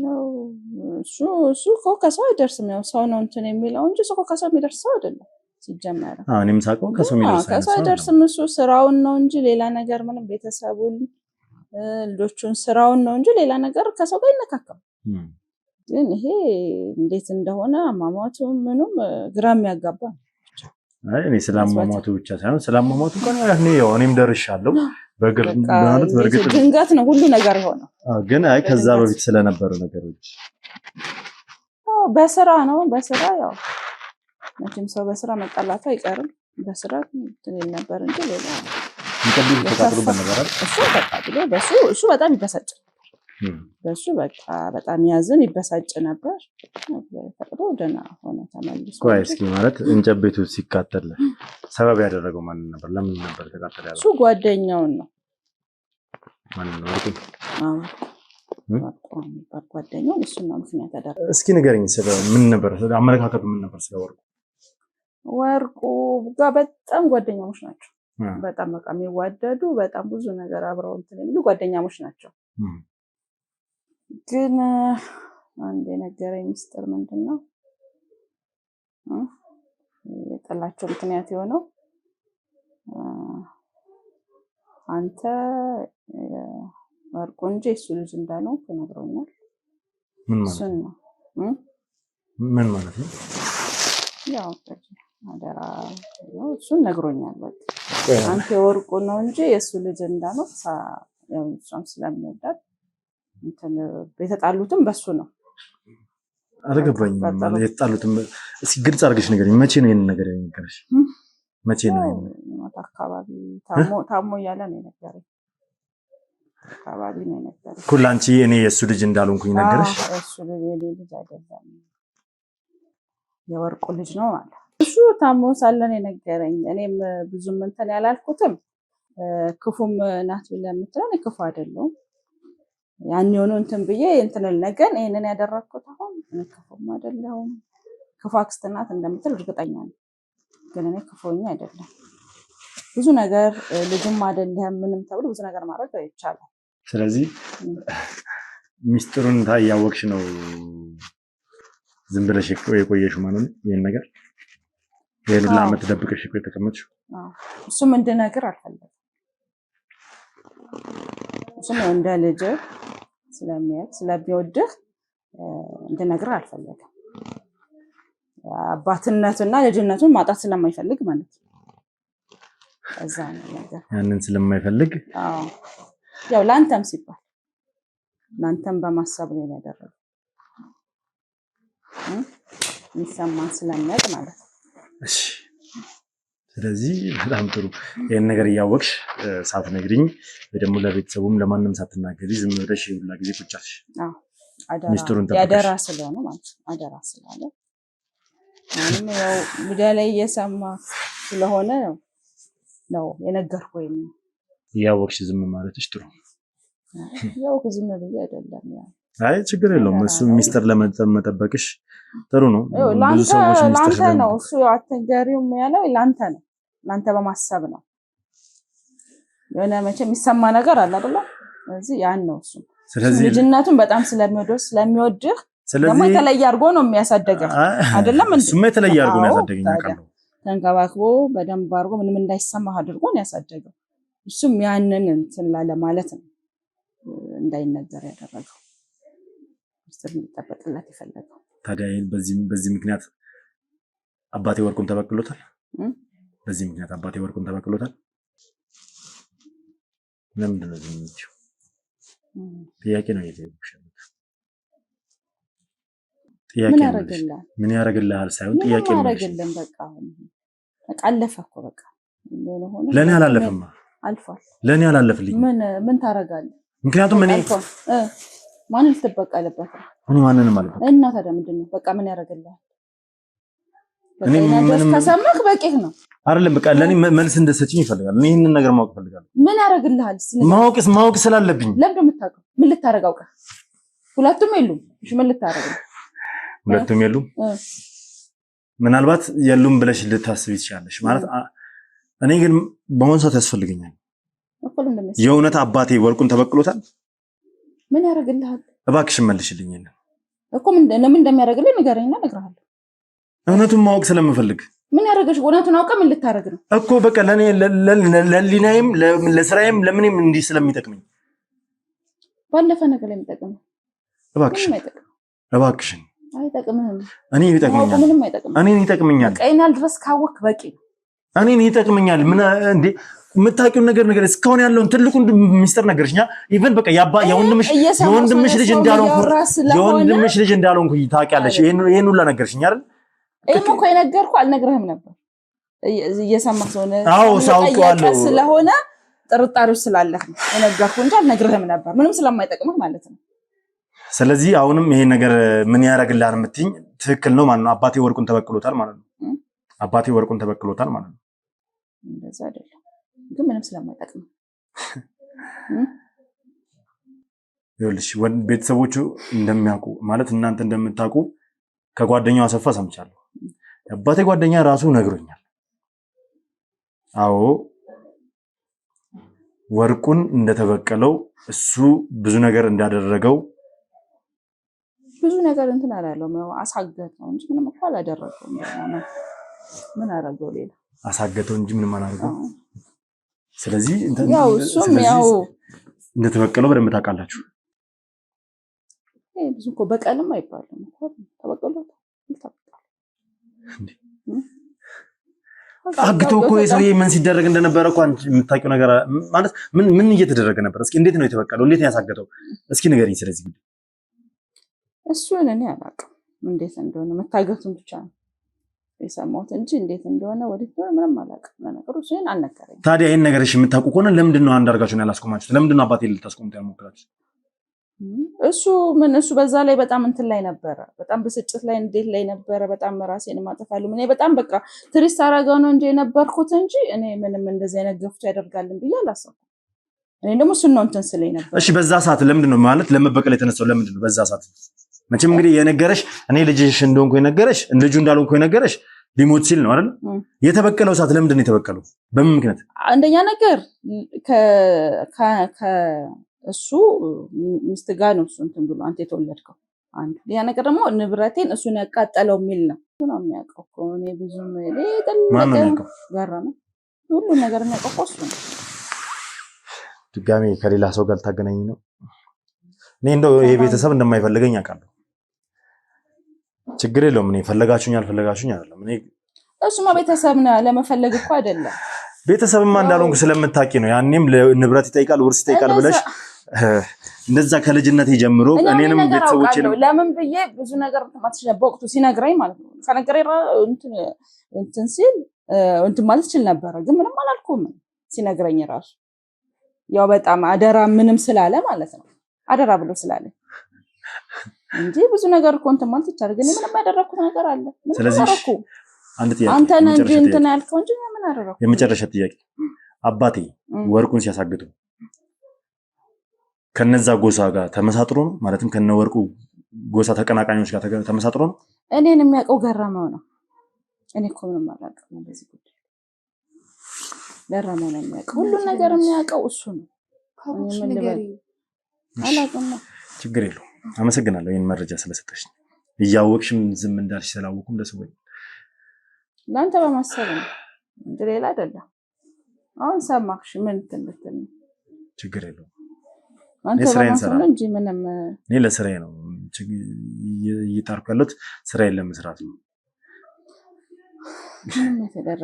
Speaker 1: እሱ እኮ ከሰው አይደርስም ያው ሰው ነው እንትን የሚለው እንጂ እሱ እኮ ከሰው የሚደርስ ሰው አይደለም ሲጀመር
Speaker 2: እኔም ሳውቀው ከሰው
Speaker 1: አይደርስም እሱ ስራውን ነው እንጂ ሌላ ነገር ምንም ቤተሰቡን ልጆቹን ስራውን ነው እንጂ ሌላ ነገር ከሰው ጋር አይነካከም ግን ይሄ እንዴት እንደሆነ አሟሟቱ ምኑም ግራ የሚያጋባ
Speaker 2: እኔ ስላሟሟቱ ብቻ ሳይሆን ስላሟሟቱ ያው እኔም ደርሻለሁ በእርግጥ
Speaker 1: ድንገት ነው ሁሉ ነገር የሆነው
Speaker 2: ግን ከዛ በፊት ስለነበሩ ነገሮች
Speaker 1: በስራ ነው በስራ ያው መቼም ሰው በስራ መጣላቱ አይቀርም በስራ ትንል ነበር እንጂ ሌላ
Speaker 2: እንግዲህ ተቃጥሎበት ነበር
Speaker 1: እሱ ተቃጥሎ እሱ በጣም ይበሳጭ በሱ በቃ በጣም ያዝን ይበሳጭ ነበር ፈቅዶ ደና ሆነ ተመልሶ
Speaker 2: ቆይ እስኪ ማለት እንጨት ቤቱ ሲቃጠል ሰበብ ያደረገው ማን ነበር ለምን ነበር ተቃጠለ ያለው
Speaker 1: እሱ ጓደኛውን ነው
Speaker 2: ማን ነው ወርቁ
Speaker 1: ጓደኛው እሱ ነው ምክንያት ያደረገው
Speaker 2: እስኪ ንገረኝ ስለ ምን ነበር አመለካከቱ ምን ነበር ስለ
Speaker 1: ወርቁ ጋር በጣም ጓደኛሞች ናቸው በጣም በቃ የሚዋደዱ በጣም ብዙ ነገር አብረው እንትን የሚሉ ጓደኛሞች ናቸው ግን አንድ የነገረኝ ሚስጥር ምንድነው የጠላቸው ምክንያት የሆነው አንተ ወርቁ እንጂ እሱ ልጅ እንዳለው ተነግሮኛል
Speaker 2: ምን ማለት ነው
Speaker 1: ያው አደራ ያው እሱን ነግሮኛል በቃ አንተ ወርቁ ነው እንጂ የሱ ልጅ እንዳለው ያው እሷም ስለምወዳት እንትን የተጣሉትም በሱ ነው።
Speaker 2: አልገባኝም። የተጣሉትም እስኪ ግልጽ አድርገሽ ንገሪኝ። መቼ ነው ይሄን ነገር የነገረሽ? መቼ ነው
Speaker 1: ማታ አካባቢ ታሞ እያለ ነው የነገረኝ። አካባቢ ነው የነገረኝ
Speaker 2: እኮ ለአንቺ እኔ የእሱ ልጅ እንዳልሆንኩኝ ነገረሽ?
Speaker 1: እሱ ልጅ አይደለም የወርቁ ልጅ ነው አለ። እሱ ታሞ ሳለን የነገረኝ። እኔም ብዙም እንትን ያላልኩትም ክፉም ናት ለምትለው እኔ ክፉ አይደለሁም። ያን የሆኑ እንትን ብዬ እንትን ነገር ይሄንን ያደረኩት አሁን ክፉም አይደለሁም። ክፉ አክስት ናት እንደምትል እርግጠኛ ነኝ። ግን እኔ ክፉኛ አይደለም። ብዙ ነገር ልጅም አይደለም ምንም ተብሎ ብዙ ነገር ማድረግ ይቻላል።
Speaker 2: ስለዚህ ሚስጥሩን ታያወቅሽ ነው ዝም ብለሽ የቆየሽው ማለት ነው። ይሄን ነገር ይሄን ሁሉ ዓመት ደብቀሽ የተቀመጥሽው?
Speaker 1: እሱም እንድነግር አልፈለግም። እሱም እንደ ልጅ ስለሚወድህ እንድነግር አልፈለግም። አባትነቱና ልጅነቱን ማጣት ስለማይፈልግ ማለት ነው። እዛ ነው ነገር
Speaker 2: ያንን ስለማይፈልግ
Speaker 1: ያው ላንተም ሲባል ላንተም በማሰብ ነው ያደረገው። የሚሰማን ስለሚያውቅ ማለት ነው።
Speaker 2: እሺ ስለዚህ በጣም ጥሩ። ይሄን ነገር እያወቅሽ ሳትነግሪኝ ወይ ደግሞ ለቤተሰቡም ለማንም ሳትናገሪ ዝም ብለሽ ሁላ ጊዜ ቁጭ አልሽ? ሚስጥሩን ተጠቅመሽ
Speaker 1: ያደራ ስለሆነ ማለት ነው። አደራ ስላለ ምንም ያው ሚዲያ ላይ እየሰማ ስለሆነ ነው የነገርኩህ። ወይም
Speaker 2: እያወቅሽ ዝም ማለትሽ ጥሩ።
Speaker 1: ያው ዝም ብዬ አይደለም ያው
Speaker 2: አይ ችግር የለውም። እሱ ሚስጥር ለመጠበቅሽ ጥሩ ነው።
Speaker 1: ብዙ ሰዎች ሚስጥር ነው እሱ አትንገሪውም ያለው ላንተ ነው። ላንተ በማሰብ ነው። የሆነ መቼ የሚሰማ ነገር አለ አይደል? ስለዚህ ያን ነው እሱ። ስለዚህ ልጅነቱን በጣም ስለሚወድህ ደግሞ የተለየ አድርጎ ነው የሚያሳደገው አይደለም እንዴ?
Speaker 2: እሱማ የተለየ አድርጎ ነው ያሳደገኝ አውቃለሁ።
Speaker 1: ተንከባክቦ በደንብ አድርጎ ምንም እንዳይሰማህ አድርጎ ነው ያሳደገው። እሱም ያንን እንትን ላለ ማለት ነው እንዳይነገር ያደረገው። ሚስጥር እንዲጠበቅለት የፈለገው።
Speaker 2: ታዲያ በዚህ ምክንያት አባቴ ወርቁን ተበቅሎታል። በዚህ ምክንያት አባቴ ወርቁን ተበቅሎታል። ለምንድን ነው የምትይው? ጥያቄ ነው የጠየኩሽ። ጥያቄ ነው ምን ያደርግልሃል ሳይሆን ጥያቄ ነው።
Speaker 1: በቃ አለፈ እኮ በቃ
Speaker 2: ለኔ አላለፈማ።
Speaker 1: አልፏል።
Speaker 2: ለኔ አላለፍልኝ።
Speaker 1: ምን ታደርጋለህ?
Speaker 2: ምክንያቱም እኔ
Speaker 1: ማንን ልትበቀልበት ነው?
Speaker 2: እኔ ማንንም አልበቃ
Speaker 1: እና ታዲያ ምንድን ነው? በቃ ምን ያደርግልሃል? እኔ ምንም ከሰማህ በቂህ ነው
Speaker 2: አይደለም። በቃ ለኔ መልስ እንደሰጪኝ ይፈልጋል። እኔ ይሄንን ነገር ማወቅ ፈልጋለሁ።
Speaker 1: ምን ያደርግልሃል?
Speaker 2: ማወቅ ስላለብኝ።
Speaker 1: ለምን የምታውቀው? ምን ልታደርግ አውቀህ? ሁለቱም የሉም። እሺ ምን ልታደርግ ነው?
Speaker 2: ሁለቱም የሉም። ምናልባት የሉም ብለሽ ልታስቢ ትችላለሽ። ማለት እኔ ግን በአሁኑ ሰዓት ያስፈልገኛል። የእውነት አባቴ ወርቁን ተበቅሎታል?
Speaker 1: ምን ያደርግልሃል?
Speaker 2: እባክሽን መልሽልኝ።
Speaker 1: እኮ ለምን እንደሚያደርግልኝ ንገረኝና እነግርሃለሁ።
Speaker 2: እውነቱን ማወቅ ስለምፈልግ።
Speaker 1: ምን ያደርገሽ? እውነቱን አውቀህ ምን ልታደርግ ነው?
Speaker 2: እኮ በቃ ለኔ ለሊናይም ለስራዬም ለምንም እንዲህ ስለሚጠቅመኝ
Speaker 1: ባለፈ ነገር ላይ የሚጠቅም
Speaker 2: እባክሽን
Speaker 1: አይጠቅምህም።
Speaker 2: እኔ ይጠቅመኛል።
Speaker 1: ምንም አይጠቅምም።
Speaker 2: እኔ ይጠቅመኛል።
Speaker 1: ቀይናል ድረስ ካወክ በቂ ነው።
Speaker 2: እኔ ይጠቅመኛል። ምን እንዴ የምታውቂውን ነገር እስካሁን ያለውን ትልቁን ሚስጥር ነገርሽኛ። ኢቭን በቃ የወንድምሽ ልጅ እንዳልሆንኩ ታውቂያለሽ። ይሄን ሁላ ነገርሽኝ አይደል?
Speaker 1: ይሄም እኮ የነገርኩህ አልነግርህም ነበር። እየሰማህ ስለሆነ
Speaker 2: ሳውቀዋለሁ
Speaker 1: ስለሆነ ጥርጣሬው ስላለህ ነው የነገርኩህ እንጂ አልነግርህም ነበር። ምንም ስለማይጠቅምህ ማለት ነው።
Speaker 2: ስለዚህ አሁንም ይሄን ነገር ምን ያደርግልሃል የምትይኝ ትክክል ነው ማለት ነው። አባቴ ወርቁን ተበቅሎታል ማለት ነው። አባቴ ወርቁን ተበቅሎታል ማለት ነው።
Speaker 1: እንደዛ አይደለም ግን ምንም ስለማይጠቅም
Speaker 2: ይኸውልሽ ቤተሰቦቹ እንደሚያውቁ ማለት እናንተ እንደምታውቁ ከጓደኛው አሰፋ ሰምቻለሁ። አባቴ ጓደኛ ራሱ ነግሮኛል። አዎ ወርቁን እንደተበቀለው እሱ ብዙ ነገር እንዳደረገው
Speaker 1: ብዙ ነገር እንትን አላለውም። ያው አሳገተው እንጂ ምንም እኮ አላደረገውም። ምን አደረገው? ሌላ
Speaker 2: አሳገተው እንጂ ምንም አላደረገው። ስለዚህ
Speaker 1: ያው እሱም ያው
Speaker 2: እንደተበቀለው በደንብ ታውቃላችሁ።
Speaker 1: ብዙ እኮ በቀልም አይባልም እኮ ተበቀለው።
Speaker 2: አግቶ እኮ የሰውዬ ምን ሲደረግ እንደነበረ እኮ አንቺ የምታውቂው ነገር ማለት ምን እየተደረገ ነበር? እስኪ እንዴት ነው የተበቀለው? እንዴት ነው ያሳገተው? እስኪ ንገሪኝ ስለዚህ ጉዳይ።
Speaker 1: እሱን እኔ አላውቅም እንዴት እንደሆነ መታገቱን ብቻ ነው የሰማሁት እንጂ እንዴት እንደሆነ ወዴት ነው ምንም አላውቅም። ለነገሩ እሱን አልነገረኝም።
Speaker 2: ታዲያ ይሄን ነገር እሺ የምታውቁ ከሆነ ለምንድን ነው አንዳርጋችሁን ያላስቆማችሁት? ለምንድን ነው አባቴ ልታስቆሙት ያልሞከራችሁት?
Speaker 1: እሱ በዛ ላይ በጣም እንትን ላይ ነበረ፣ በጣም ብስጭት ላይ እንዴት ላይ ነበረ። በጣም ራሴን ማጠፋሉ እኔ በጣም በቃ ትሪስት አደረገው ነው እንጂ የነበርኩት እንጂ እኔ ምንም እንደዚህ አይነት ገፍቶ ያደርጋልን ብዬ አላሰብኩም። እኔ ደግሞ እሱን ነው እንትን ስለኝ ነበር።
Speaker 2: እሺ በዛ ሰዓት ለምንድን ነው ማለት ለመበቀል የተነሳው ለምንድን ነው በዛ ሰዓት? መቼም እንግዲህ የነገረሽ እኔ ልጅሽ እንደሆንኩ የነገረሽ ልጁ እንዳልሆንኩ የነገረሽ ሊሞት ሲል ነው አይደል? የተበቀለው ሰዓት ለምንድን ነው የተበቀለው? በምን ምክንያት?
Speaker 1: አንደኛ ነገር እሱ ሚስት ጋር ነው እሱ እንትን ብሎ አንተ የተወለድከው አንድ ያ ነገር ደግሞ ንብረቴን እሱን ያቃጠለው የሚል ነው የሚያውቀው እኮ እኔ ብዙም ሁሉ ነገር የሚያውቀው እሱ ነው።
Speaker 2: ድጋሜ ከሌላ ሰው ጋር ልታገናኝ ነው? እኔ እንደው ይሄ ቤተሰብ እንደማይፈልገኝ አውቃለሁ። ችግር የለውም። እኔ ፈለጋችሁኝ አልፈለጋችሁኝ አይደለም። እኔ
Speaker 1: እሱማ ቤተሰብ ነው ለመፈለግ እኮ አይደለም።
Speaker 2: ቤተሰብማ እንዳልሆንኩ ስለምታውቂ ነው። ያኔም ንብረት ይጠይቃል ውርስ ይጠይቃል ብለሽ እንደዛ ከልጅነት ጀምሮ እኔንም ቤተሰቦቼን
Speaker 1: ለምን ብዬ ብዙ ነገር ተማትሽ በወቅቱ ሲነግረኝ ማለት ነው ከነገረኝ እንትን ሲል እንትን ማለት ይችል ነበር፣ ግን ምንም አላልኩም ሲነግረኝ ራሱ ያው በጣም አደራ ምንም ስላለ ማለት ነው አደራ ብሎ ስላለ እንጂ ብዙ ነገር እኮ እንትን ማለት ይቻላል፣ ግን ምንም ያደረኩት ነገር አለ?
Speaker 2: ስለዚህ አንድ ጥያቄ
Speaker 1: አንተ ነህ እንጂ እንትን ያልከው እንጂ ምን አደረኩ?
Speaker 2: የመጨረሻ ጥያቄ አባቴ ወርቁን ሲያሳግዱ ከነዛ ጎሳ ጋር ተመሳጥሮ ነው ማለትም ከነወርቁ ጎሳ ተቀናቃኞች ጋር ተመሳጥሮ ነው?
Speaker 1: እኔን የሚያውቀው ገረመው ነው። እኔ እኮ ምንም አላውቅም በዚህ ጉዳይ። ገረመው ነው የሚያውቀው፣ ሁሉን ነገር የሚያውቀው እሱ ነው። ምን ልበል አላውቅም። ችግር የለውም።
Speaker 2: አመሰግናለሁ ይሄን መረጃ ስለሰጠሽ። እያወቅሽም ዝም እንዳልሽ ስላወቅኩም ደስ ብሎኛል።
Speaker 1: ለአንተ በማሰብ ነው እንጂ ሌላ አይደለም። አሁን ሰማሽ ምን ትንትን
Speaker 2: ችግር የለውም።
Speaker 1: አንተ በማሰብ ነው እንጂ ምንም
Speaker 2: እኔ ለስራዬ ነው እየጣርኩ ያለሁት ስራዬን ለመስራት ነው።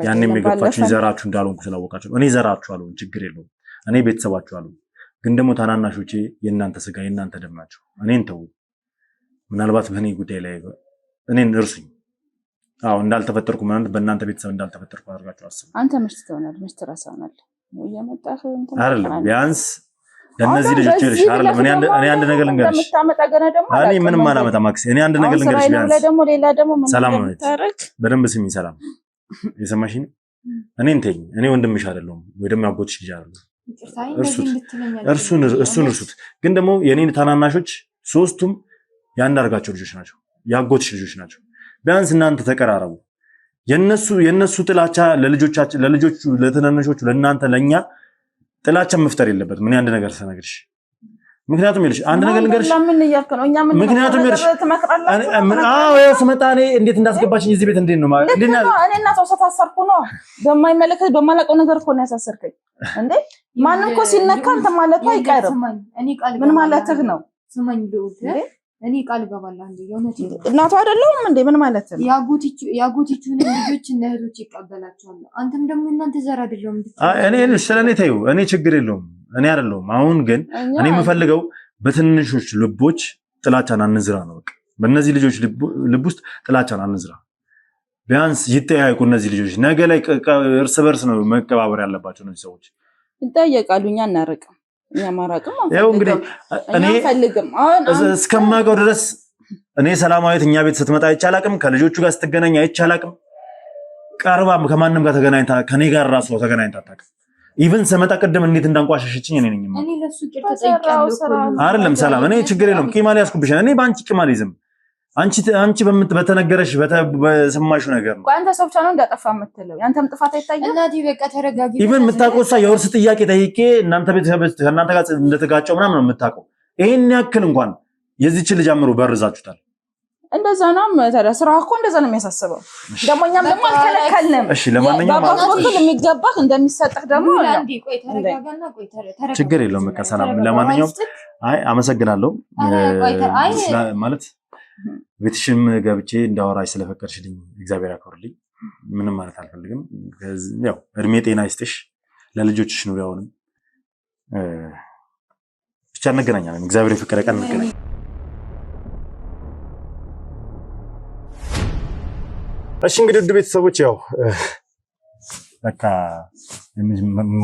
Speaker 2: ያኔም የገፋችሁ ዘራችሁ እንዳልሆንኩ ስላወቃችሁ እኔ ዘራችሁ አልሆን ችግር የለውም። እኔ ቤተሰባችሁ አልሆን፣ ግን ደግሞ ታናናሾቼ የእናንተ ስጋ የእናንተ ደም ናቸው። እኔን ተው። ምናልባት በእኔ ጉዳይ ላይ እኔን እርሱኝ። አዎ እንዳልተፈጠርኩ ማለት በእናንተ ቤተሰብ እንዳልተፈጠርኩ አድርጋችሁ አስቡ።
Speaker 1: አንተ ምሽት ትሆናለህ፣ ምሽት ትረሳናለህ ነው እየመጣህ እንትን
Speaker 2: አይደለም። ቢያንስ ለነዚህ ልጆች ይልሽ አይደለም። እኔ አንድ ነገር ልንገርሽ። እኔ ምንም አላመጣም ማክስ። እኔ አንድ ነገር ልንገርሽ። ቢያንስ ሰላም ነው። በደንብ ስሚኝ። ሰላም የሰማሽኝ? እኔን ተይኝ። እኔ ወንድምሽ አይደለሁም ወይ ደግሞ አጎትሽ ልጅ አይደለሁም። እርሱን እርሱት። ግን ደግሞ የኔን ታናናሾች ሶስቱም ያንዳርጋቸው ልጆች ናቸው፣ ያጎትሽ ልጆች ናቸው። ቢያንስ እናንተ ተቀራረቡ። የነሱ ጥላቻ ለልጆቻችን ለልጆቹ ለተናናሾቹ ለእናንተ ለኛ ጥላቻ መፍጠር የለበትም። ምን አንድ ነገር ሰነግርሽ፣ ምክንያቱም ይልሽ አንድ ነገር ልንገርሽ። ምክንያቱም ይልሽ ያው ስመጣ እኔ እንዴት እንዳስገባችኝ እዚህ ቤት እንዴት ነው ማለት
Speaker 1: እኔ እና ሰው ተሳሰርኩ ነው በማይመለከት በማላውቀው ነገር እኮ ነው ያሳሰርከኝ እንዴ። ማንም እኮ ሲነካ አንተ ማለቱ አይቀርም። ምን ማለትህ ነው?
Speaker 3: ስማኝ እኔ ቃል ገባለሁ እንዴ የሆነች
Speaker 1: እናቱ አይደለሁም እንዴ? ምን ማለት ነው?
Speaker 3: ያጎቲቹን ልጆች እና እህቶች ይቀበላቸዋል። አንተም ደግሞ እናንተ ዘር አይደለም
Speaker 2: እኔ ስለኔ ተይው። እኔ ችግር የለውም እኔ አይደለሁም። አሁን ግን እኔ የምፈልገው በትንሾች ልቦች ጥላቻን አንዝራ ነው። በቃ በእነዚህ ልጆች ልብ ውስጥ ጥላቻን አንዝራ። ቢያንስ ይጠያየቁ እነዚህ ልጆች። ነገ ላይ እርስ በርስ ነው መቀባበር ያለባቸው እነዚህ ሰዎች።
Speaker 1: ይጠያየቃሉ። እኛ እናርቅም ያማራቅም
Speaker 2: ያው እንግዲህ እኔ እስከማውቀው ድረስ እኔ ሰላማዊት እኛ ቤት ስትመጣ አይቻላቅም፣ ከልጆቹ ጋር ስትገናኝ አይቻላቅም። ቀርባ ከማንም ጋር ተገናኝታ ከኔ ጋር ራሱ ተገናኝታ አታውቅም። ኢቭን ስመጣ ቅድም እንዴት እንዳንቋሸሸችኝ እኔ ነኝ ማለት
Speaker 3: እኔ ለሱ ቂርጥ ጠይቄያለሁ
Speaker 2: አይደለም። ሰላም እኔ ችግር የለውም። ቂም አልያዝኩብሽ። እኔ ባንቺ ቂም አልይዝም። አንቺ በተነገረሽ በሰማሽው ነገር ነው።
Speaker 1: አንተ ሰው ብቻ ነው እንዳጠፋ የምትለው። ያንተም ጥፋት አይታየም።
Speaker 3: እናቴ በቃ ተረጋጊ።
Speaker 2: ኢቭን የምታውቀውሳ የውርስ ጥያቄ ጠይቄ እናንተ ቤተሰብ ከእናንተ ጋር እንደተጋጨው ምናምን ነው የምታውቀው። ይሄን ያክል እንኳን የዚህች ልጅ አምሮ በርዛችሁታል።
Speaker 1: እንደዛ ነው ታዲያ። ስራ እኮ እንደዛ ነው የሚያሳስበው። ደግሞ እኛም ደግሞ አልከለከልንም።
Speaker 2: እሺ ለማንኛውም
Speaker 1: በአባቶች የሚገባህ እንደሚሰጥህ ደግሞ
Speaker 3: አንዴ ቆይ ተረጋጋና ቆይ ተረጋጋ።
Speaker 2: ችግር የለውም በቃ ሰላም። ለማንኛውም አመሰግናለሁ ማለት ቤትሽም ገብቼ እንዳወራሽ ስለፈቀድሽልኝ እግዚአብሔር ያክብርልኝ። ምንም ማለት አልፈልግም። ያው እድሜ ጤና ይስጥሽ፣ ለልጆችሽ ኑሪ። አሁንም ብቻ እንገናኛለን። እግዚአብሔር የፈቀደ ቀን እንገናኝ። እሺ እንግዲህ ውድ ቤተሰቦች ያው በቃ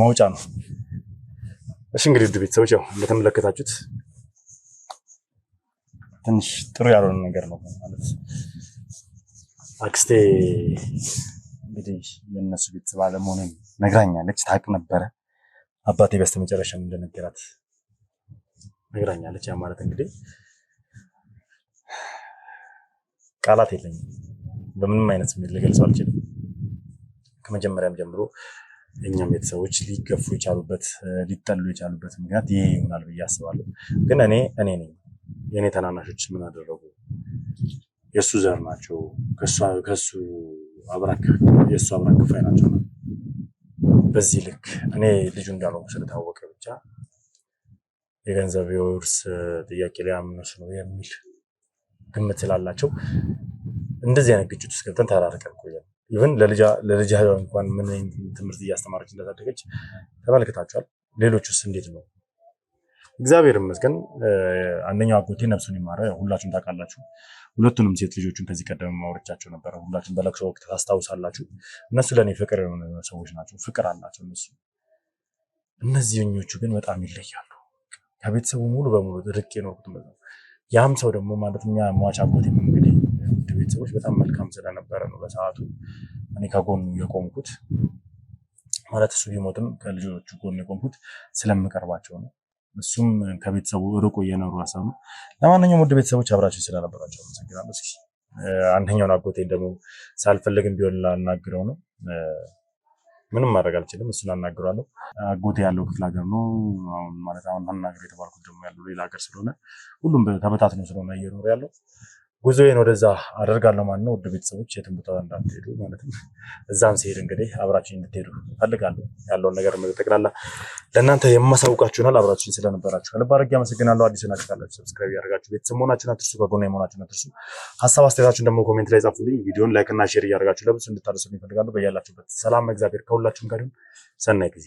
Speaker 2: መውጫ ነው። እሺ እንግዲህ ውድ ቤተሰቦች ያው እንደተመለከታችሁት ትንሽ ጥሩ ያልሆነ ነገር ነው ማለት አክስቴ እንግዲህ የእነሱ ቤተሰብ አለመሆኑን ነግራኛለች። ታውቅ ነበረ። አባቴ በስተመጨረሻም እንደነገራት ነግራኛለች። ያ ማለት እንግዲህ ቃላት የለኝም፣ በምንም አይነት ስሜት ልገልጸው አልችልም። ከመጀመሪያም ጀምሮ እኛም ቤተሰቦች ሊገፉ የቻሉበት ሊጠሉ የቻሉበት ምክንያት ይሄ ይሆናል ብዬ አስባለሁ። ግን እኔ ነኝ የእኔ ተናናሾች ምን አደረጉ? የእሱ ዘር ናቸው፣ ከሱ አብራክ የእሱ አብራክ ክፋይ ናቸው። በዚህ ልክ እኔ ልጁ እንዳልሆንኩ ስለታወቀ ብቻ የገንዘብ የውርስ ጥያቄ ሊያምኑስ ነው የሚል ግምት ስላላቸው እንደዚህ አይነት ግጭት ውስጥ ገብተን ተራርቀን ቆየን። ኢቭን ለልጃ እንኳን ምን ትምህርት እያስተማረች እንደታደገች ተመልክታችኋል። ሌሎቹስ እንዴት ነው? እግዚአብሔር ይመስገን። አንደኛው አጎቴ ነፍሱን ይማረው፣ ሁላችሁም ታውቃላችሁ። ሁለቱንም ሴት ልጆቹን ከዚህ ቀደም ማውረቻቸው ነበረ። ሁላችሁም በለቅሶ ወቅት ታስታውሳላችሁ። እነሱ ለእኔ ፍቅር የሆኑ ሰዎች ናቸው፣ ፍቅር አላቸው እነሱ። እነዚህኞቹ ግን በጣም ይለያሉ። ከቤተሰቡ ሙሉ በሙሉ ርቄ የኖርኩት ነው። ያም ሰው ደግሞ ማለት እኛ ሟች አጎቴ እንግዲህ ቤተሰቦች በጣም መልካም ስለነበረ ነው በሰዓቱ እኔ ከጎኑ የቆምኩት። ማለት እሱ ቢሞትም ከልጆቹ ጎን የቆምኩት ስለምቀርባቸው ነው። እሱም ከቤተሰቡ ርቆ እየኖሩ ሀሳብ ነው። ለማንኛውም ወደ ቤተሰቦች አብራችሁ ስለነበራቸው አመሰግናለሁ። እስኪ አንደኛውን አጎቴን ደግሞ ሳልፈልግም ቢሆን ላናግረው ነው። ምንም ማድረግ አልችልም። እሱን አናግረዋለሁ። አጎቴ ያለው ክፍለ ሀገር ነው አሁን ማለት አሁን አናግረው የተባልኩት ደግሞ ያለው ሌላ ሀገር ስለሆነ ሁሉም ተበታትነው ስለሆነ እየኖሩ ያለው ጉዞዬን ወደዛ አደርጋለሁ ማለት ነው። ውድ ቤተሰቦች የትም ቦታ እንዳትሄዱ ማለትም እዛም ሲሄድ እንግዲህ አብራችሁኝ እንድትሄዱ ፈልጋለሁ። ያለውን ነገር ጠቅላላ ለእናንተ የማሳውቃችሁናል። አብራችሁኝ ስለነበራችሁ ከልብ አድርጌ አመሰግናለሁ። አዲስ ናችሁ ካላችሁ ሰብስክራይብ ያደርጋችሁ ቤተሰብ መሆናችሁን አትርሱ። ከጎኔ መሆናችሁን አትርሱ። ሀሳብ አስተያየታችሁን ደግሞ ኮሜንት ላይ ጻፉልኝ። ቪዲዮን ላይክ እና ሼር እያደረጋችሁ ለብዙ እንድታደርሱልኝ እፈልጋለሁ። በያላችሁበት ሰላም እግዚአብሔር ከሁላችሁም ጋር ይሁን። ሰናይ ጊዜ